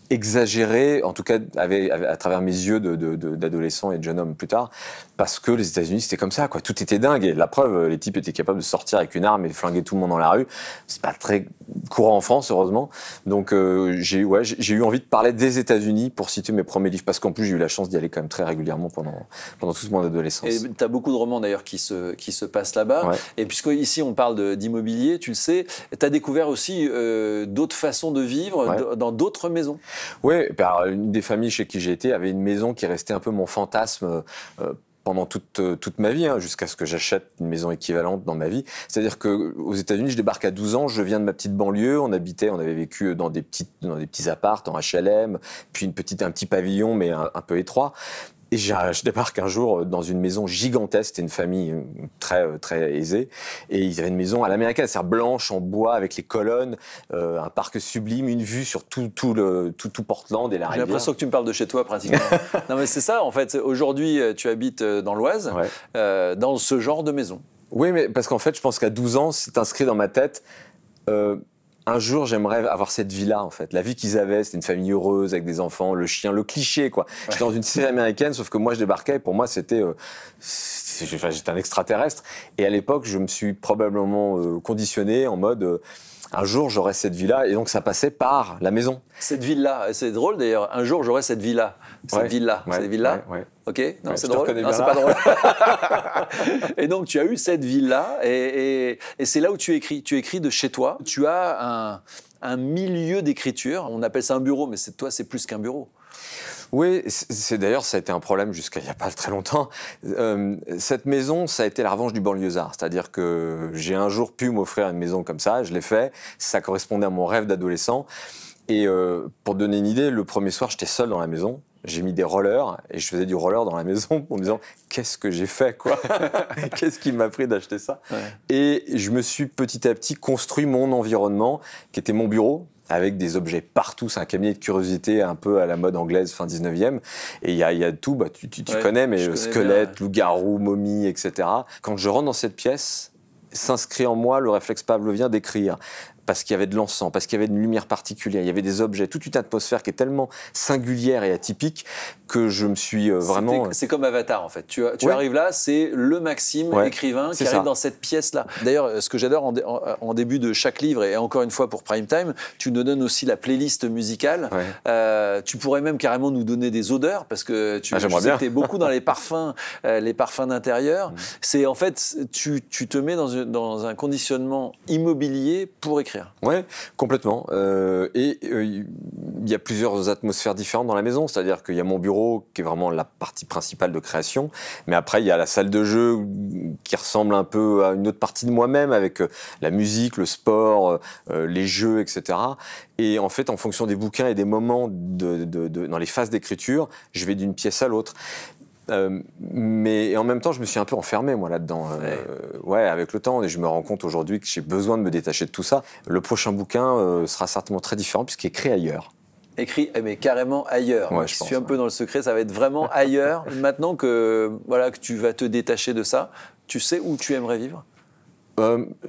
[SPEAKER 21] exagéré, en tout cas à travers mes yeux d'adolescent et de jeune homme plus tard, parce que les États-Unis c'était comme ça, quoi. Tout était dingue, et la preuve, les types étaient capables de sortir avec une arme et de flinguer tout le monde dans la rue. C'est pas très courant en France, heureusement. Donc j'ai eu envie de parler des États-Unis pour citer mes premiers livres, parce qu'en plus j'ai eu la chance d'y aller quand même très régulièrement pendant toute mon adolescence.
[SPEAKER 3] Et tu as beaucoup de romans d'ailleurs qui se passent là-bas. Ouais. Et puisque ici on parle d'immobilier, tu le sais, tu as découvert aussi d'autres façons de vivre dans d'autres maisons.
[SPEAKER 21] Oui, une des familles chez qui j'ai été avait une maison qui restait un peu mon fantasme pendant toute ma vie, jusqu'à ce que j'achète une maison équivalente dans ma vie. C'est-à-dire qu'aux États-Unis, je débarque à 12 ans, je viens de ma petite banlieue, on avait vécu dans des petits apparts en HLM, puis un petit pavillon, mais un peu étroit. Et je débarque un jour dans une maison gigantesque, c'était une famille très, très aisée, et ils avaient une maison à l'américaine, c'est-à-dire blanche, en bois, avec les colonnes, un parc sublime, une vue sur tout Portland et la rivière.
[SPEAKER 3] J'ai l'impression que tu me parles de chez toi, pratiquement. Non mais c'est ça, en fait, aujourd'hui tu habites dans l'Oise, dans ce genre de maison.
[SPEAKER 21] Oui, mais parce qu'en fait, je pense qu'à 12 ans, c'est inscrit dans ma tête... un jour, j'aimerais avoir cette vie-là, en fait. La vie qu'ils avaient, c'était une famille heureuse, avec des enfants, le chien, le cliché, quoi. J'étais dans une série américaine, sauf que moi, je débarquais, et pour moi, j'étais un extraterrestre. Et à l'époque, je me suis probablement conditionné en mode... un jour, j'aurai cette vie-là, et donc ça passait par la maison.
[SPEAKER 3] Cette ville-là, c'est drôle d'ailleurs, un jour, j'aurai cette vie-là. Cette ville-là, cette ville-là. Ok, non, c'est drôle. Non, c'est pas drôle. Et donc, tu as eu cette ville-là, et c'est là où tu écris. Tu écris de chez toi. Tu as un milieu d'écriture. On appelle ça un bureau, mais toi, c'est plus qu'un bureau.
[SPEAKER 21] Oui, d'ailleurs, ça a été un problème jusqu'à il n'y a pas très longtemps. Cette maison, ça a été la revanche du banlieusard. C'est-à-dire que j'ai un jour pu m'offrir une maison comme ça, je l'ai fait, ça correspondait à mon rêve d'adolescent. Et pour te donner une idée, le premier soir, j'étais seul dans la maison. J'ai mis des rollers et je faisais du roller dans la maison en me disant qu'est-ce que j'ai fait, quoi. Qu'est-ce qui m'a pris d'acheter ça. Et je me suis petit à petit construit mon environnement qui était mon bureau, avec des objets partout. C'est un cabinet de curiosité un peu à la mode anglaise fin 19e. Et il y a tout, tu connais, mais squelette, loup-garou, momie, etc. Quand je rentre dans cette pièce, s'inscrit en moi le réflexe pavlovien d'écrire. Parce qu'il y avait de l'encens, parce qu'il y avait une lumière particulière, il y avait des objets, toute une atmosphère qui est tellement singulière et atypique que je me suis vraiment...
[SPEAKER 3] C'est comme Avatar, en fait. Tu arrives là, c'est le Maxime, écrivain, qui arrive dans cette pièce-là. D'ailleurs, ce que j'adore en début de chaque livre, et encore une fois pour Prime Time, tu nous donnes aussi la playlist musicale. Tu pourrais même carrément nous donner des odeurs, parce que tu es beaucoup dans les parfums d'intérieur. C'est en fait, tu te mets dans un conditionnement immobilier pour écrire.
[SPEAKER 21] Oui, complètement. Et il y a plusieurs atmosphères différentes dans la maison. C'est-à-dire qu'il y a mon bureau qui est vraiment la partie principale de création. Mais après, il y a la salle de jeu qui ressemble un peu à une autre partie de moi-même avec la musique, le sport, les jeux, etc. Et en fait, en fonction des bouquins et des moments dans les phases d'écriture, je vais d'une pièce à l'autre. Mais en même temps, je me suis un peu enfermé, moi, là-dedans. Avec le temps, et je me rends compte aujourd'hui que j'ai besoin de me détacher de tout ça. Le prochain bouquin sera certainement très différent puisqu'il est écrit ailleurs.
[SPEAKER 3] Écrit, mais carrément ailleurs. Je suis un peu dans le secret, ça va être vraiment ailleurs. Maintenant que tu vas te détacher de ça, tu sais où tu aimerais vivre ?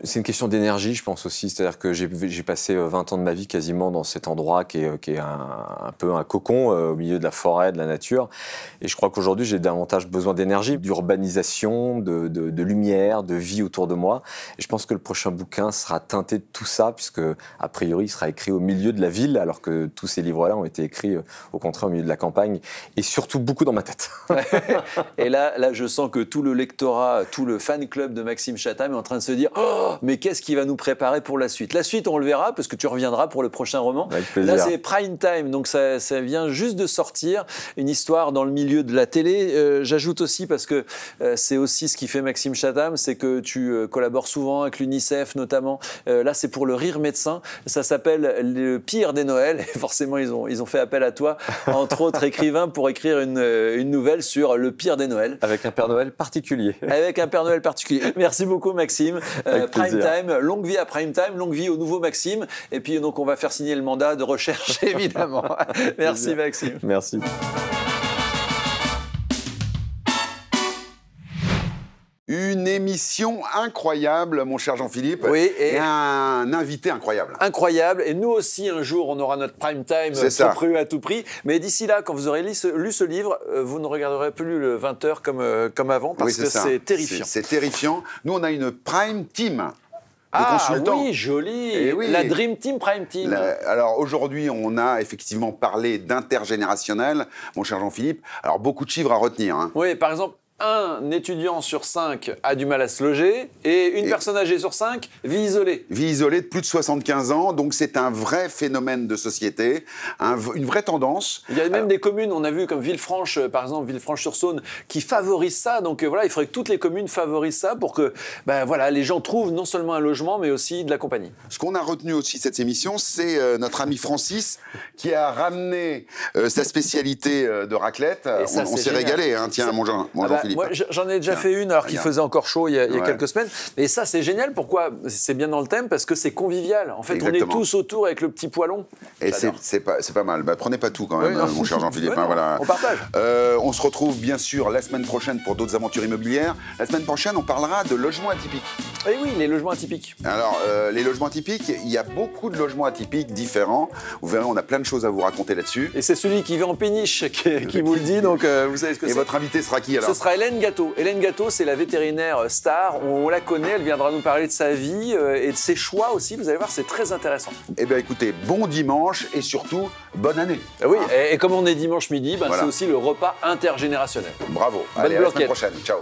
[SPEAKER 21] C'est une question d'énergie, je pense aussi. C'est-à-dire que j'ai passé 20 ans de ma vie quasiment dans cet endroit qui est un peu un cocon au milieu de la forêt, de la nature. Et je crois qu'aujourd'hui, j'ai davantage besoin d'énergie, d'urbanisation, de lumière, de vie autour de moi. Et je pense que le prochain bouquin sera teinté de tout ça, puisque, a priori, il sera écrit au milieu de la ville, alors que tous ces livres-là ont été écrits, au contraire, au milieu de la campagne, et surtout beaucoup dans ma tête.
[SPEAKER 3] Et là, je sens que tout le lectorat, tout le fan club de Maxime Chatham est en train de se dire dire oh, mais qu'est-ce qui va nous préparer pour la suite. La suite, on le verra parce que tu reviendras pour le prochain roman. Là, c'est Prime Time, donc ça vient juste de sortir, une histoire dans le milieu de la télé. J'ajoute aussi parce que c'est aussi ce qui fait Maxime Chatham, c'est que tu collabores souvent avec l'UNICEF notamment. Là, c'est pour le Rire Médecin. Ça s'appelle Le Pire des Noëls. Et forcément, ils ont fait appel à toi, entre autres écrivains, pour écrire une nouvelle sur le pire des Noëls.
[SPEAKER 21] Avec un Père Noël particulier.
[SPEAKER 3] Avec un Père Noël particulier. Merci beaucoup, Maxime. Prime Time, longue vie à Prime Time, longue vie au nouveau Maxime. Et puis, donc, on va faire signer le mandat de recherche, évidemment. Merci, Maxime.
[SPEAKER 21] Merci.
[SPEAKER 2] Une émission incroyable, mon cher Jean-Philippe.
[SPEAKER 3] Oui,
[SPEAKER 2] et un invité incroyable.
[SPEAKER 3] Incroyable. Et nous aussi, un jour, on aura notre prime time à tout prix. Mais d'ici là, quand vous aurez lu ce livre, vous ne regarderez plus le 20h comme avant, parce que c'est terrifiant.
[SPEAKER 2] C'est terrifiant. Nous, on a une prime team.
[SPEAKER 3] Oui, joli. Oui. La Dream Team, Prime Team.
[SPEAKER 2] Alors aujourd'hui, on a effectivement parlé d'intergénérationnel, mon cher Jean-Philippe. Alors beaucoup de chiffres à retenir. Hein.
[SPEAKER 3] Oui, par exemple, un étudiant sur 5 a du mal à se loger et une personne âgée sur 5 vit isolée.
[SPEAKER 2] Vit isolée de plus de 75 ans, donc c'est un vrai phénomène de société, une vraie tendance.
[SPEAKER 3] Il y a même des communes, on a vu comme Villefranche, par exemple, Villefranche-sur-Saône, qui favorisent ça. Donc voilà, il faudrait que toutes les communes favorisent ça pour que les gens trouvent non seulement un logement, mais aussi de la compagnie.
[SPEAKER 2] Ce qu'on a retenu aussi de cette émission, c'est notre ami Francis qui a ramené sa spécialité de raclette. On s'est régalé, hein, tiens, mon Jean-Philippe.
[SPEAKER 3] Moi, j'en ai déjà fait une, alors qu'il faisait encore chaud il y a quelques semaines. Et ça, c'est génial. Pourquoi? C'est bien dans le thème, parce que c'est convivial. En fait,
[SPEAKER 2] exactement.
[SPEAKER 3] On est tous autour avec le petit poêlon.
[SPEAKER 2] Et c'est pas mal. Prenez pas tout quand même, mon cher Jean-Philippe. Voilà.
[SPEAKER 3] On partage.
[SPEAKER 2] On se retrouve bien sûr la semaine prochaine pour d'autres aventures immobilières. La semaine prochaine, on parlera de logements atypiques.
[SPEAKER 3] Et oui, les logements atypiques.
[SPEAKER 2] Alors, les logements atypiques, il y a beaucoup de logements atypiques différents. Vous verrez, on a plein de choses à vous raconter là-dessus.
[SPEAKER 3] Et c'est celui qui vit en péniche qui vous le dit, donc vous savez ce que c'est.
[SPEAKER 2] Et votre invité sera qui alors?
[SPEAKER 3] Ce sera Hélène Gâteau. Hélène Gâteau, c'est la vétérinaire star. On la connaît, elle viendra nous parler de sa vie et de ses choix aussi. Vous allez voir, c'est très intéressant.
[SPEAKER 2] Eh bien, écoutez, bon dimanche et surtout, bonne année.
[SPEAKER 3] Oui, et comme on est dimanche midi, c'est aussi le repas intergénérationnel.
[SPEAKER 2] Bravo. Allez, à la semaine prochaine. Ciao.